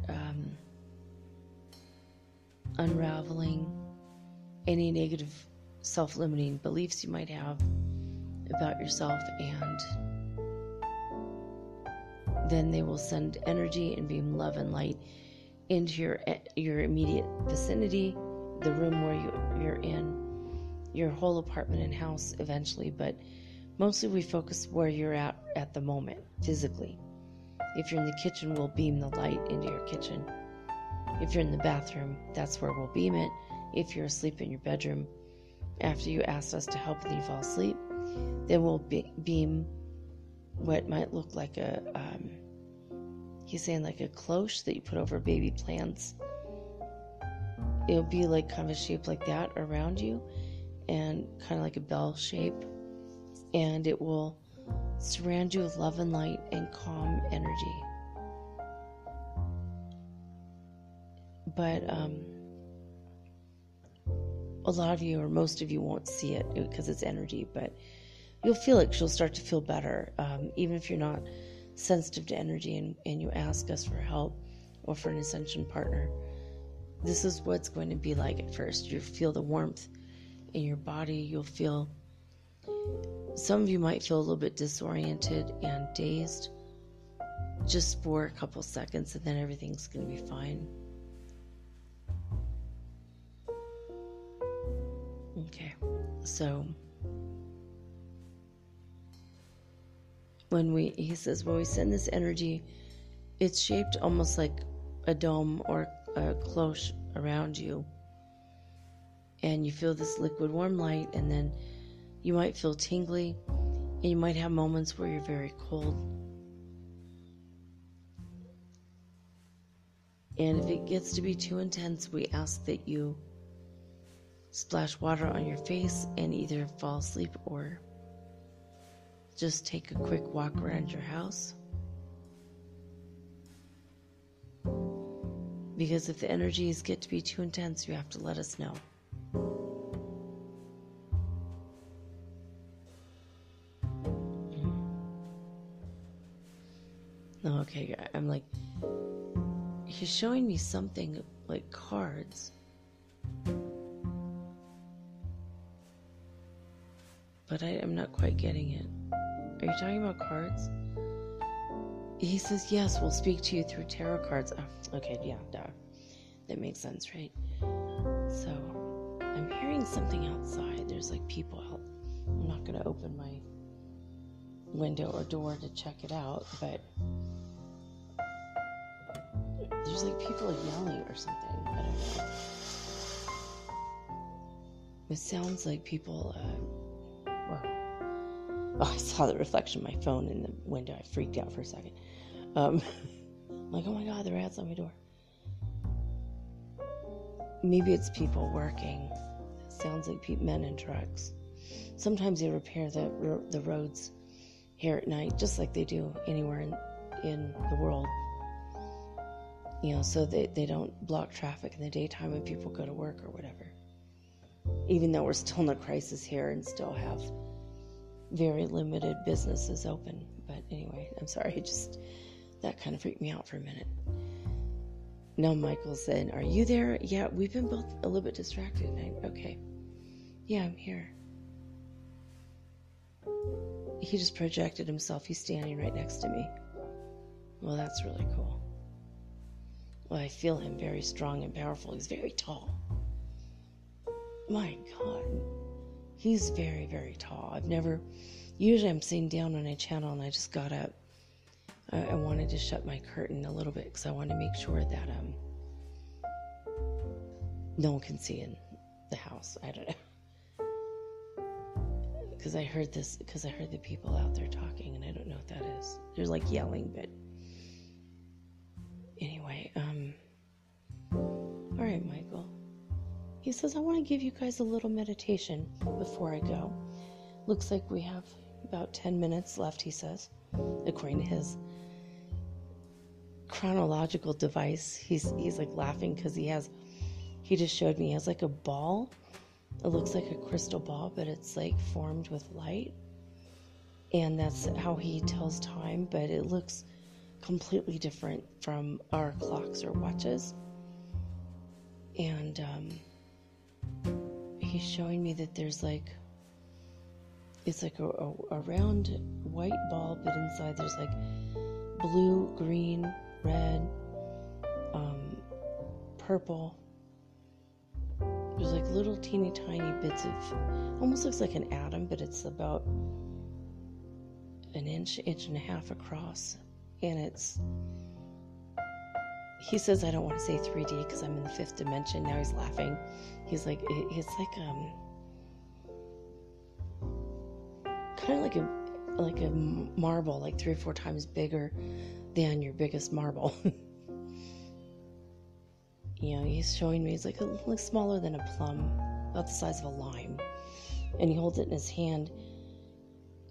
unraveling any negative self-limiting beliefs you might have about yourself, and then they will send energy and beam love and light into your immediate vicinity, the room where you're in, your whole apartment and house eventually, but mostly we focus where you're at the moment, physically. If you're in the kitchen, we'll beam the light into your kitchen. If you're in the bathroom, that's where we'll beam it. If you're asleep in your bedroom, after you asked us to help you fall asleep, then we'll beam what might look like he's saying like a cloche that you put over baby plants. It'll be like kind of a shape like that around you, and kind of like a bell shape, and it will surround you with love and light and calm energy. But a lot of you, or most of you, won't see it because it's energy, but you'll feel it. You'll start to feel better, even if you're not sensitive to energy and you ask us for help or for an ascension partner. This is what's going to be like at first. You'll feel the warmth in your body. You'll feel, some of you might feel a little bit disoriented and dazed just for a couple seconds, and then everything's going to be fine. Okay, so he says when we send this energy, it's shaped almost like a dome or a cloche around you, and you feel this liquid warm light, and then you might feel tingly, and you might have moments where you're very cold. And if it gets to be too intense, we ask that you splash water on your face and either fall asleep or just take a quick walk around your house. Because if the energies get to be too intense, you have to let us know. Okay, I'm like, he's showing me something like cards. But I'm not quite getting it. Are you talking about cards? He says, yes, we'll speak to you through tarot cards. Oh, okay, yeah, duh. That makes sense, right? So, I'm hearing something outside. There's like people out. I'm not going to open my window or door to check it out, but there's like people yelling or something. I don't know. It sounds like people, I saw the reflection of my phone in the window. I freaked out for a second. I'm like, oh my God, the rat's on my door. Maybe it's people working. It sounds like men in trucks. Sometimes they repair the roads here at night, just like they do anywhere in the world. So they don't block traffic in the daytime when people go to work or whatever. Even though we're still in a crisis here and still have very limited businesses open. But anyway, I'm sorry, that kind of freaked me out for a minute. Now Michael said, are you there? Yeah, we've been both a little bit distracted. Okay. Yeah, I'm here. He just projected himself. He's standing right next to me. Well, that's really cool. Well, I feel him very strong and powerful. He's very tall. My God. He's very, very tall. Usually I'm sitting down when I channel, and I just got up. I wanted to shut my curtain a little bit because I wanted to make sure that no one can see in the house. I don't know. Because I heard the people out there talking, and I don't know what that is. They're like yelling, but anyway, all right, Michael. He says, I want to give you guys a little meditation before I go. Looks like we have about 10 minutes left, he says, according to his chronological device. He's like laughing because he just showed me, he has like a ball. It looks like a crystal ball, but it's like formed with light. And that's how he tells time, but it looks completely different from our clocks or watches. And he's showing me that there's it's like a round white ball, but inside there's like blue, green, red, purple. There's like little teeny tiny bits of, almost looks like an atom, but it's about an inch and a half across. And he says, I don't want to say 3D because I'm in the 5th dimension. Now he's laughing. He's like, it's like, kind of like a marble, like 3 or 4 times bigger than your biggest marble. He's showing me, it's like smaller than a plum, about the size of a lime. And he holds it in his hand,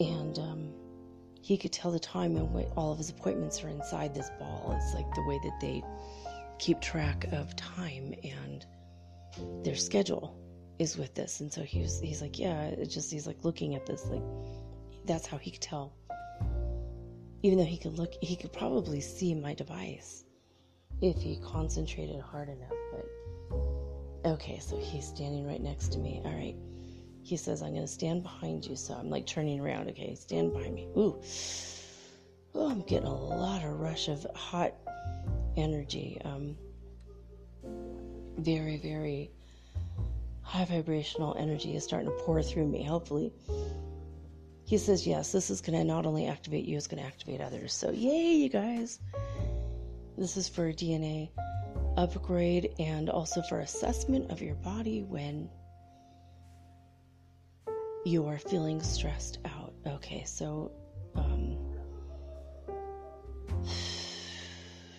and he could tell the time and what all of his appointments are inside this ball. It's like the way that they keep track of time, and their schedule is with this. And so he's like, yeah, he's like looking at this, like that's how he could tell. Even though he could probably see my device if he concentrated hard enough. But okay, so he's standing right next to me. All right. He says, I'm going to stand behind you. So I'm like turning around. Okay, stand behind me. Ooh, I'm getting a lot of rush of hot energy. Very, very high vibrational energy is starting to pour through me, hopefully. He says, yes, this is going to not only activate you, it's going to activate others. So yay, you guys. This is for DNA upgrade and also for assessment of your body when you are feeling stressed out. Okay, so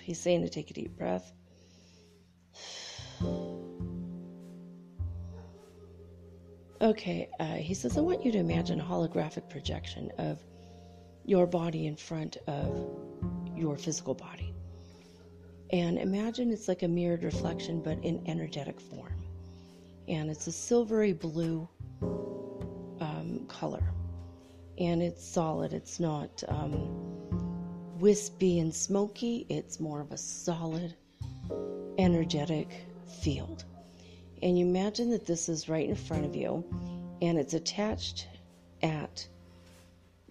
he's saying to take a deep breath. Okay, he says, I want you to imagine a holographic projection of your body in front of your physical body. And imagine it's like a mirrored reflection, but in energetic form. And it's a silvery blue color. And it's solid. It's not wispy and smoky. It's more of a solid, energetic field. And you imagine that this is right in front of you, and it's attached at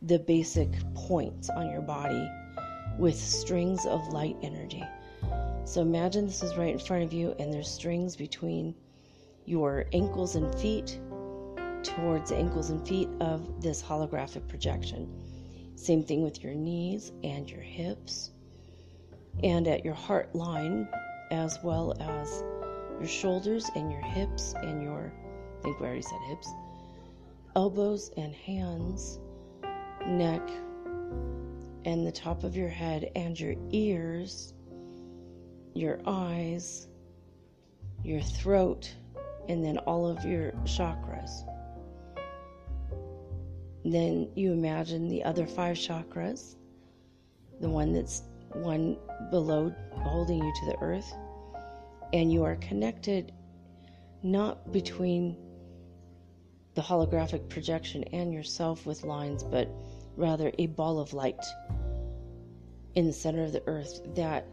the basic points on your body with strings of light energy. So imagine this is right in front of you, and there's strings between your ankles and feet towards the ankles and feet of this holographic projection. Same thing with your knees and your hips, and at your heart line, as well as your shoulders and your hips and your, I think we already said hips, elbows and hands, neck, and the top of your head and your ears, your eyes, your throat, and then all of your chakras. Then you imagine the other 5 chakras, the one that's one below holding you to the earth, and you are connected not between the holographic projection and yourself with lines, but rather a ball of light in the center of the earth that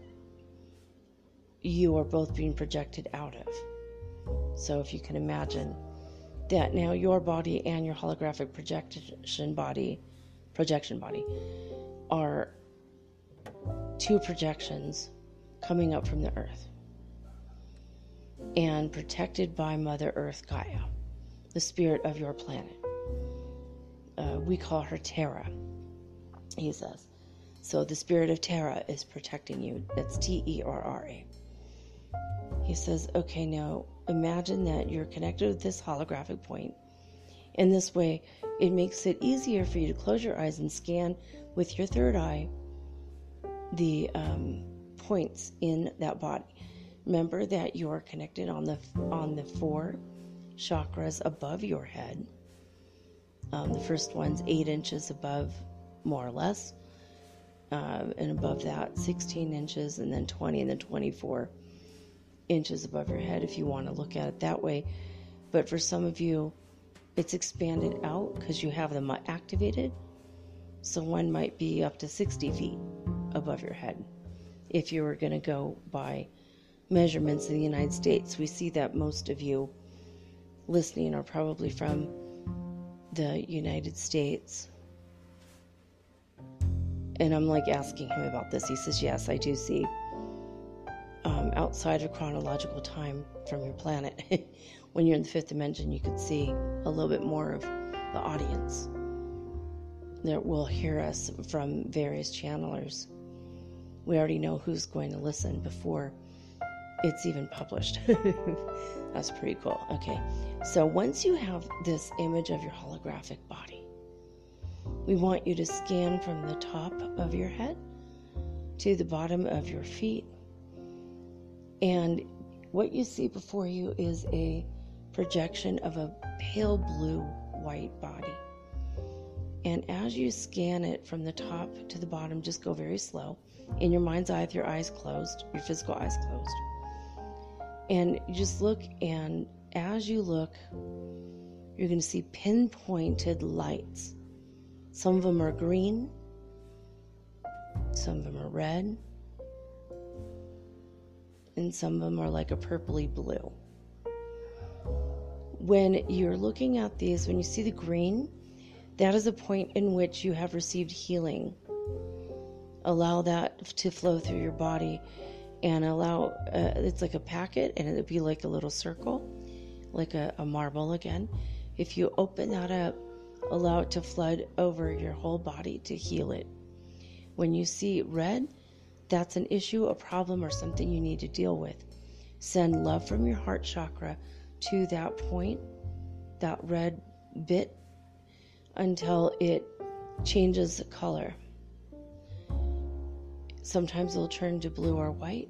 you are both being projected out of. So if you can imagine that now your body and your holographic projection body are 2 projections coming up from the earth and protected by Mother Earth Gaia, the spirit of your planet. We call her Terra, he says. So the spirit of Terra is protecting you. That's Terra. He says, okay, now imagine that you're connected with this holographic point. In this way, it makes it easier for you to close your eyes and scan with your third eye the points in that body. Remember that you are connected on the 4 chakras above your head. The first one's 8 inches above, more or less, and above that 16 inches, and then 20, and then 24 inches above your head, if you want to look at it that way. But for some of you, it's expanded out because you have them activated. So one might be up to 60 feet above your head. If you were going to go by measurements in the United States, we see that most of you listening are probably from the United States. And I'm like asking him about this. He says, yes, I do see outside of chronological time from your planet. When you're in the 5th dimension, you could see a little bit more of the audience that will hear us from various channelers. We already know who's going to listen before it's even published. That's pretty cool. Okay, so once you have this image of your holographic body, we want you to scan from the top of your head to the bottom of your feet. And what you see before you is a projection of a pale blue-white body. And as you scan it from the top to the bottom, just go very slow. In your mind's eye with your eyes closed, your physical eyes closed. And you just look, and as you look, you're going to see pinpointed lights. Some of them are green, some of them are red, and some of them are like a purpley blue. When you're looking at these, when you see the green, that is a point in which you have received healing. Allow that to flow through your body, and allow, it's like a packet, and it'll be like a little circle, like a marble again. If you open that up, allow it to flood over your whole body to heal it. When you see red, that's an issue, a problem, or something you need to deal with. Send love from your heart chakra to that point, that red bit, until it changes color. Sometimes it'll turn to blue or white.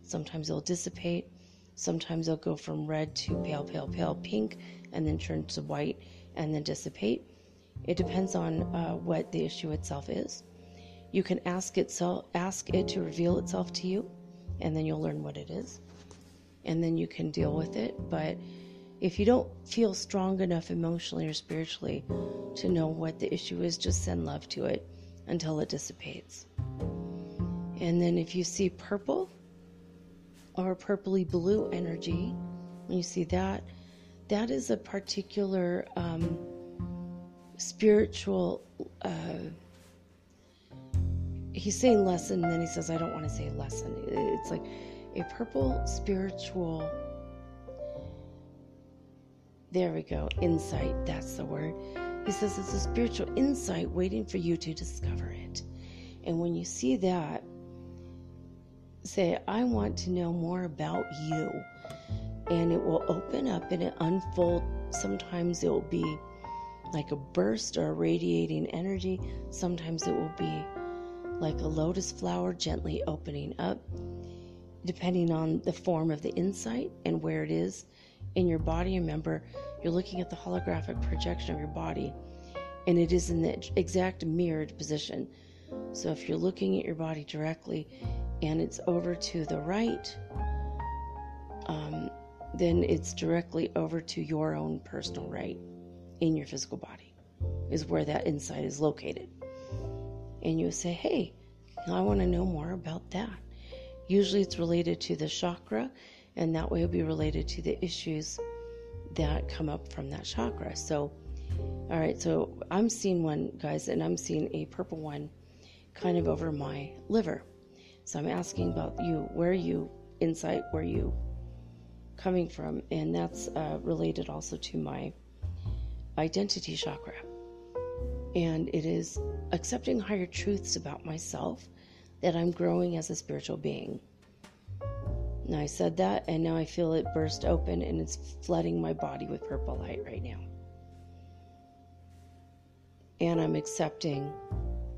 Sometimes it'll dissipate. Sometimes it'll go from red to pale, pale, pale pink, and then turn to white and then dissipate. It depends on what the issue itself is. You can ask it to reveal itself to you, and then you'll learn what it is. And then you can deal with it. But if you don't feel strong enough emotionally or spiritually to know what the issue is, just send love to it until it dissipates. And then if you see purple or purpley blue energy, when you see that, that is a particular spiritual, he's saying lesson, and then he says, I don't want to say lesson. It's like a purple spiritual, there we go, insight, that's the word. He says it's a spiritual insight waiting for you to discover it. And when you see that, say, I want to know more about you. And it will open up and it unfold. Sometimes it will be like a burst or a radiating energy. Sometimes it will be like a lotus flower gently opening up. depending on the form of the insight and where it is in your body. Remember, you're looking at the holographic projection of your body, and it is in the exact mirrored position. So if you're looking at your body directly and it's over to the right, then it's directly over to your own personal right in your physical body is where that insight is located. And you say, hey, I want to know more about that. Usually it's related to the chakra, and that way it'll be related to the issues that come up from that chakra. So, all right, so I'm seeing one, guys, and I'm seeing a purple one kind of over my liver. So I'm asking about you, where are you, insight, where are you coming from? And that's related also to my identity chakra. And it is accepting higher truths about myself, that I'm growing as a spiritual being. Now I said that, and now I feel it burst open, and it's flooding my body with purple light right now. And I'm accepting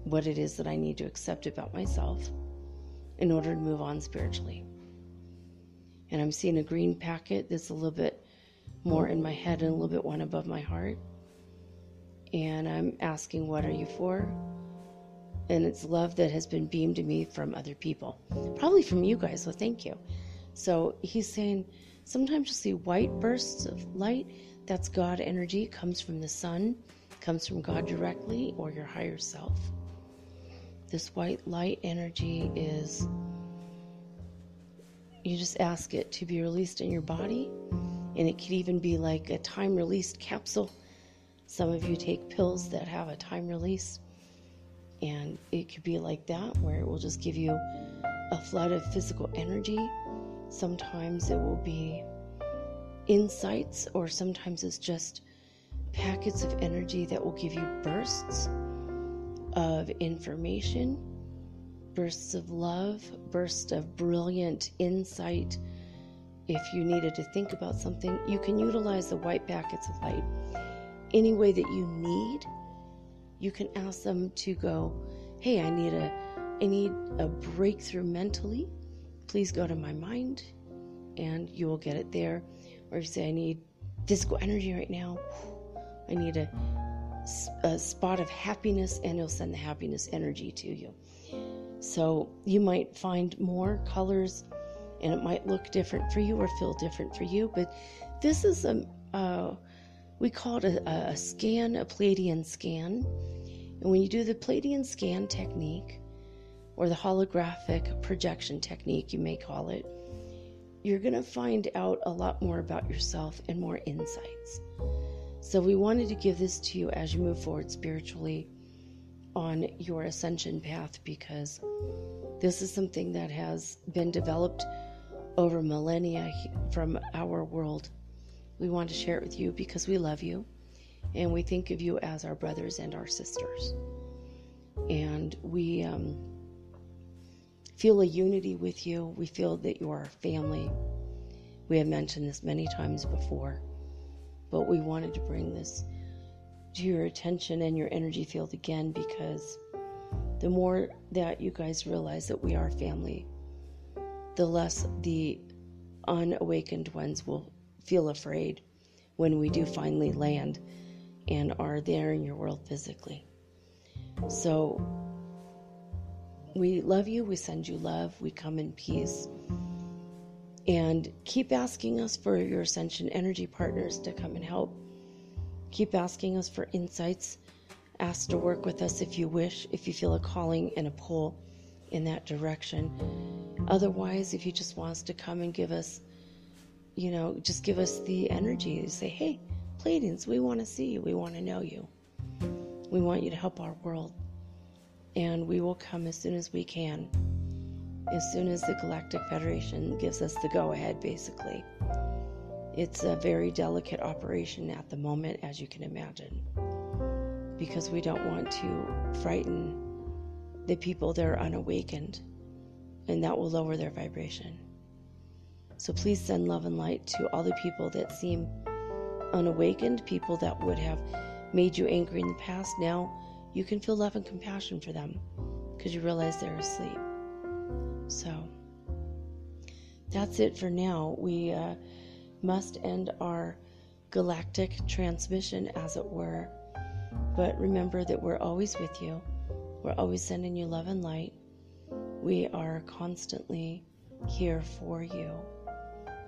what it is that I need to accept about myself in order to move on spiritually. And I'm seeing a green packet that's a little bit more in my head and a little bit one above my heart. And I'm asking, what are you for? And it's love that has been beamed to me from other people, probably from you guys, so thank you. So he's saying, sometimes you'll see white bursts of light. That's God energy, comes from the sun, comes from God directly, or your higher self. This white light energy is, you just ask it to be released in your body, and it could even be like a time-released capsule. Some of you take pills that have a time release, and it could be like that, where it will just give you a flood of physical energy. Sometimes it will be insights, or sometimes it's just packets of energy that will give you bursts of information, bursts of love, bursts of brilliant insight. If you needed to think about something, you can utilize the white packets of light any way that you need. You can ask them to go, hey, I need a breakthrough mentally. Please go to my mind, and you will get it there. Or you say, I need physical energy right now. I need a spot of happiness, and it'll send the happiness energy to you. So you might find more colors, and it might look different for you or feel different for you. But this is we call it a scan, a Pleiadian scan. And when you do the Pleiadian scan technique, or the holographic projection technique, you may call it, you're going to find out a lot more about yourself and more insights. So we wanted to give this to you as you move forward spiritually on your ascension path, because this is something that has been developed over millennia from our world. We want to share it with you because we love you, and we think of you as our brothers and our sisters. And we feel a unity with you. We feel that you are our family. We have mentioned this many times before, but we wanted to bring this to your attention and your energy field again, because the more that you guys realize that we are family, the less the unawakened ones will feel afraid when we do finally land and are there in your world physically. So we love you. We send you love. We come in peace. And keep asking us for your ascension energy partners to come and help. Keep asking us for insights. Ask to work with us if you wish, if you feel a calling and a pull in that direction. Otherwise, if you just want us to come and give us, just give us the energy to say, hey, Pleiadians, we want to see you. We want to know you. We want you to help our world. And we will come as soon as we can. As soon as the Galactic Federation gives us the go-ahead, basically. It's a very delicate operation at the moment, as you can imagine, because we don't want to frighten the people that are unawakened, and that will lower their vibration. So please send love and light to all the people that seem unawakened, people that would have made you angry in the past. Now you can feel love and compassion for them because you realize they're asleep. So that's it for now. We must end our galactic transmission, as it were. But remember that we're always with you. We're always sending you love and light. We are constantly here for you.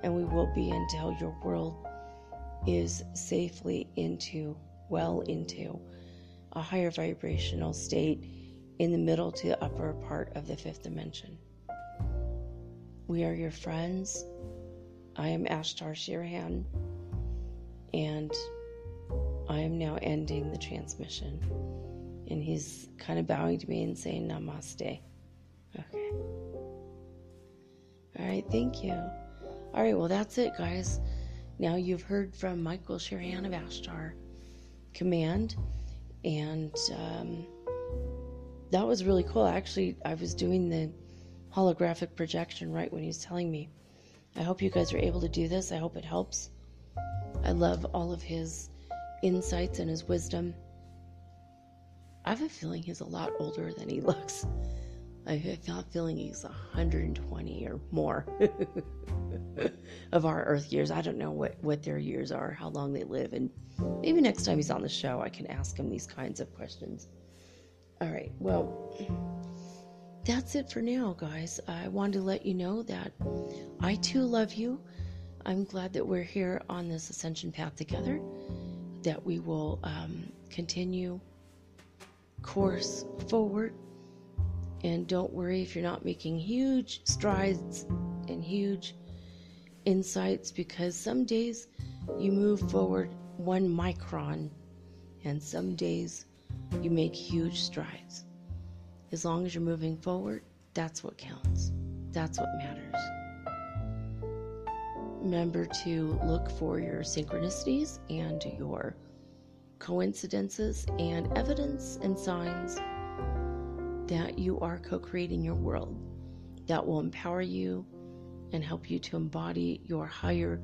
And we will be until your world is safely well into a higher vibrational state in the middle to the upper part of the fifth dimension. We are your friends. I am Ashtar Sherhan, and I am now ending the transmission. And he's kind of bowing to me and saying namaste. Okay. All right, thank you. All right, well, that's it, guys. Now you've heard from Michael Sherhan of Ashtar Command, and that was really cool. Actually, I was doing the holographic projection right when he was telling me. I hope you guys are able to do this. I hope it helps. I love all of his insights and his wisdom. I have a feeling he's a lot older than he looks. I have a feeling he's 120 or more of our Earth years. I don't know what their years are, how long they live, and maybe next time he's on the show I can ask him these kinds of questions. All right, well, that's it for now, guys. I wanted to let you know that I too love you. I'm glad that we're here on this ascension path together, that we will continue course forward. And don't worry if you're not making huge strides and huge insights, because some days you move forward 1 micron and some days you make huge strides. As long as you're moving forward, that's what counts. That's what matters. Remember to look for your synchronicities and your coincidences and evidence and signs that you are co-creating your world that will empower you and help you to embody your higher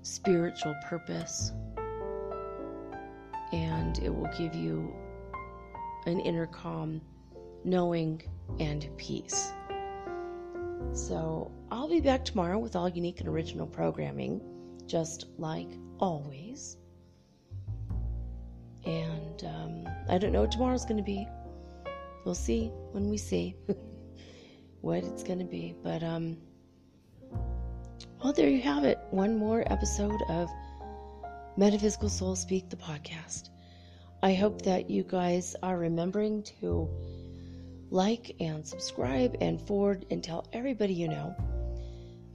spiritual purpose. And it will give you an inner calm, knowing, and peace. So I'll be back tomorrow with all unique and original programming, just like always. And I don't know what tomorrow's going to be. We'll see when we see what it's going to be. But, well, there you have it. One more episode of Metaphysical Soul Speak, the podcast. I hope that you guys are remembering to like and subscribe and forward and tell everybody you know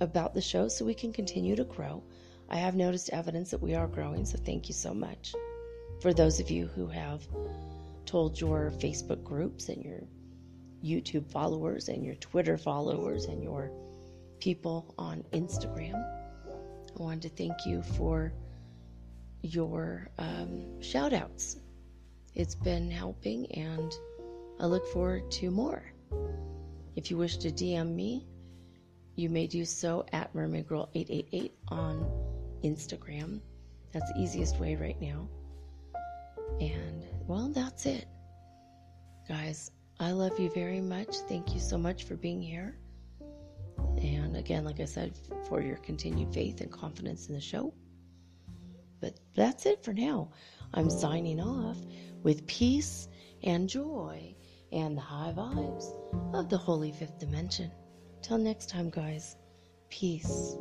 about the show so we can continue to grow. I have noticed evidence that we are growing, so thank you so much. For those of you who have told your Facebook groups and your YouTube followers and your Twitter followers and your people on Instagram, I wanted to thank you for your shout outs. It's been helping, and I look forward to more. If you wish to DM me, you may do so at mermaidgirl888 on Instagram. That's the easiest way right now. And, well, that's it. Guys, I love you very much. Thank you so much for being here. And again, like I said, for your continued faith and confidence in the show. But that's it for now. I'm signing off with peace and joy and the high vibes of the Holy Fifth Dimension. Till next time, guys. Peace.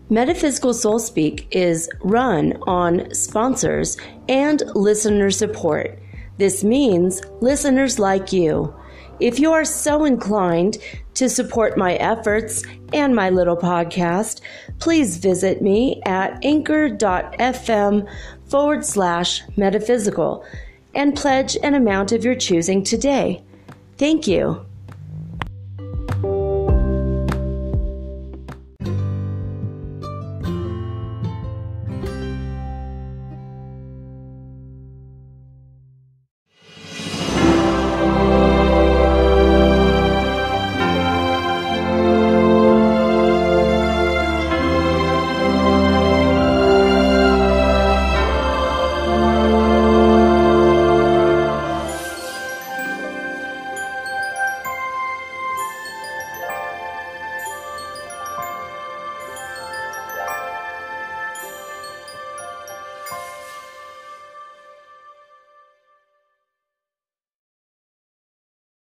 Metaphysical Soul Speak is run on sponsors and listener support. This means listeners like you. If you are so inclined to support my efforts and my little podcast, please visit me at anchor.fm/metaphysical and pledge an amount of your choosing today. Thank you.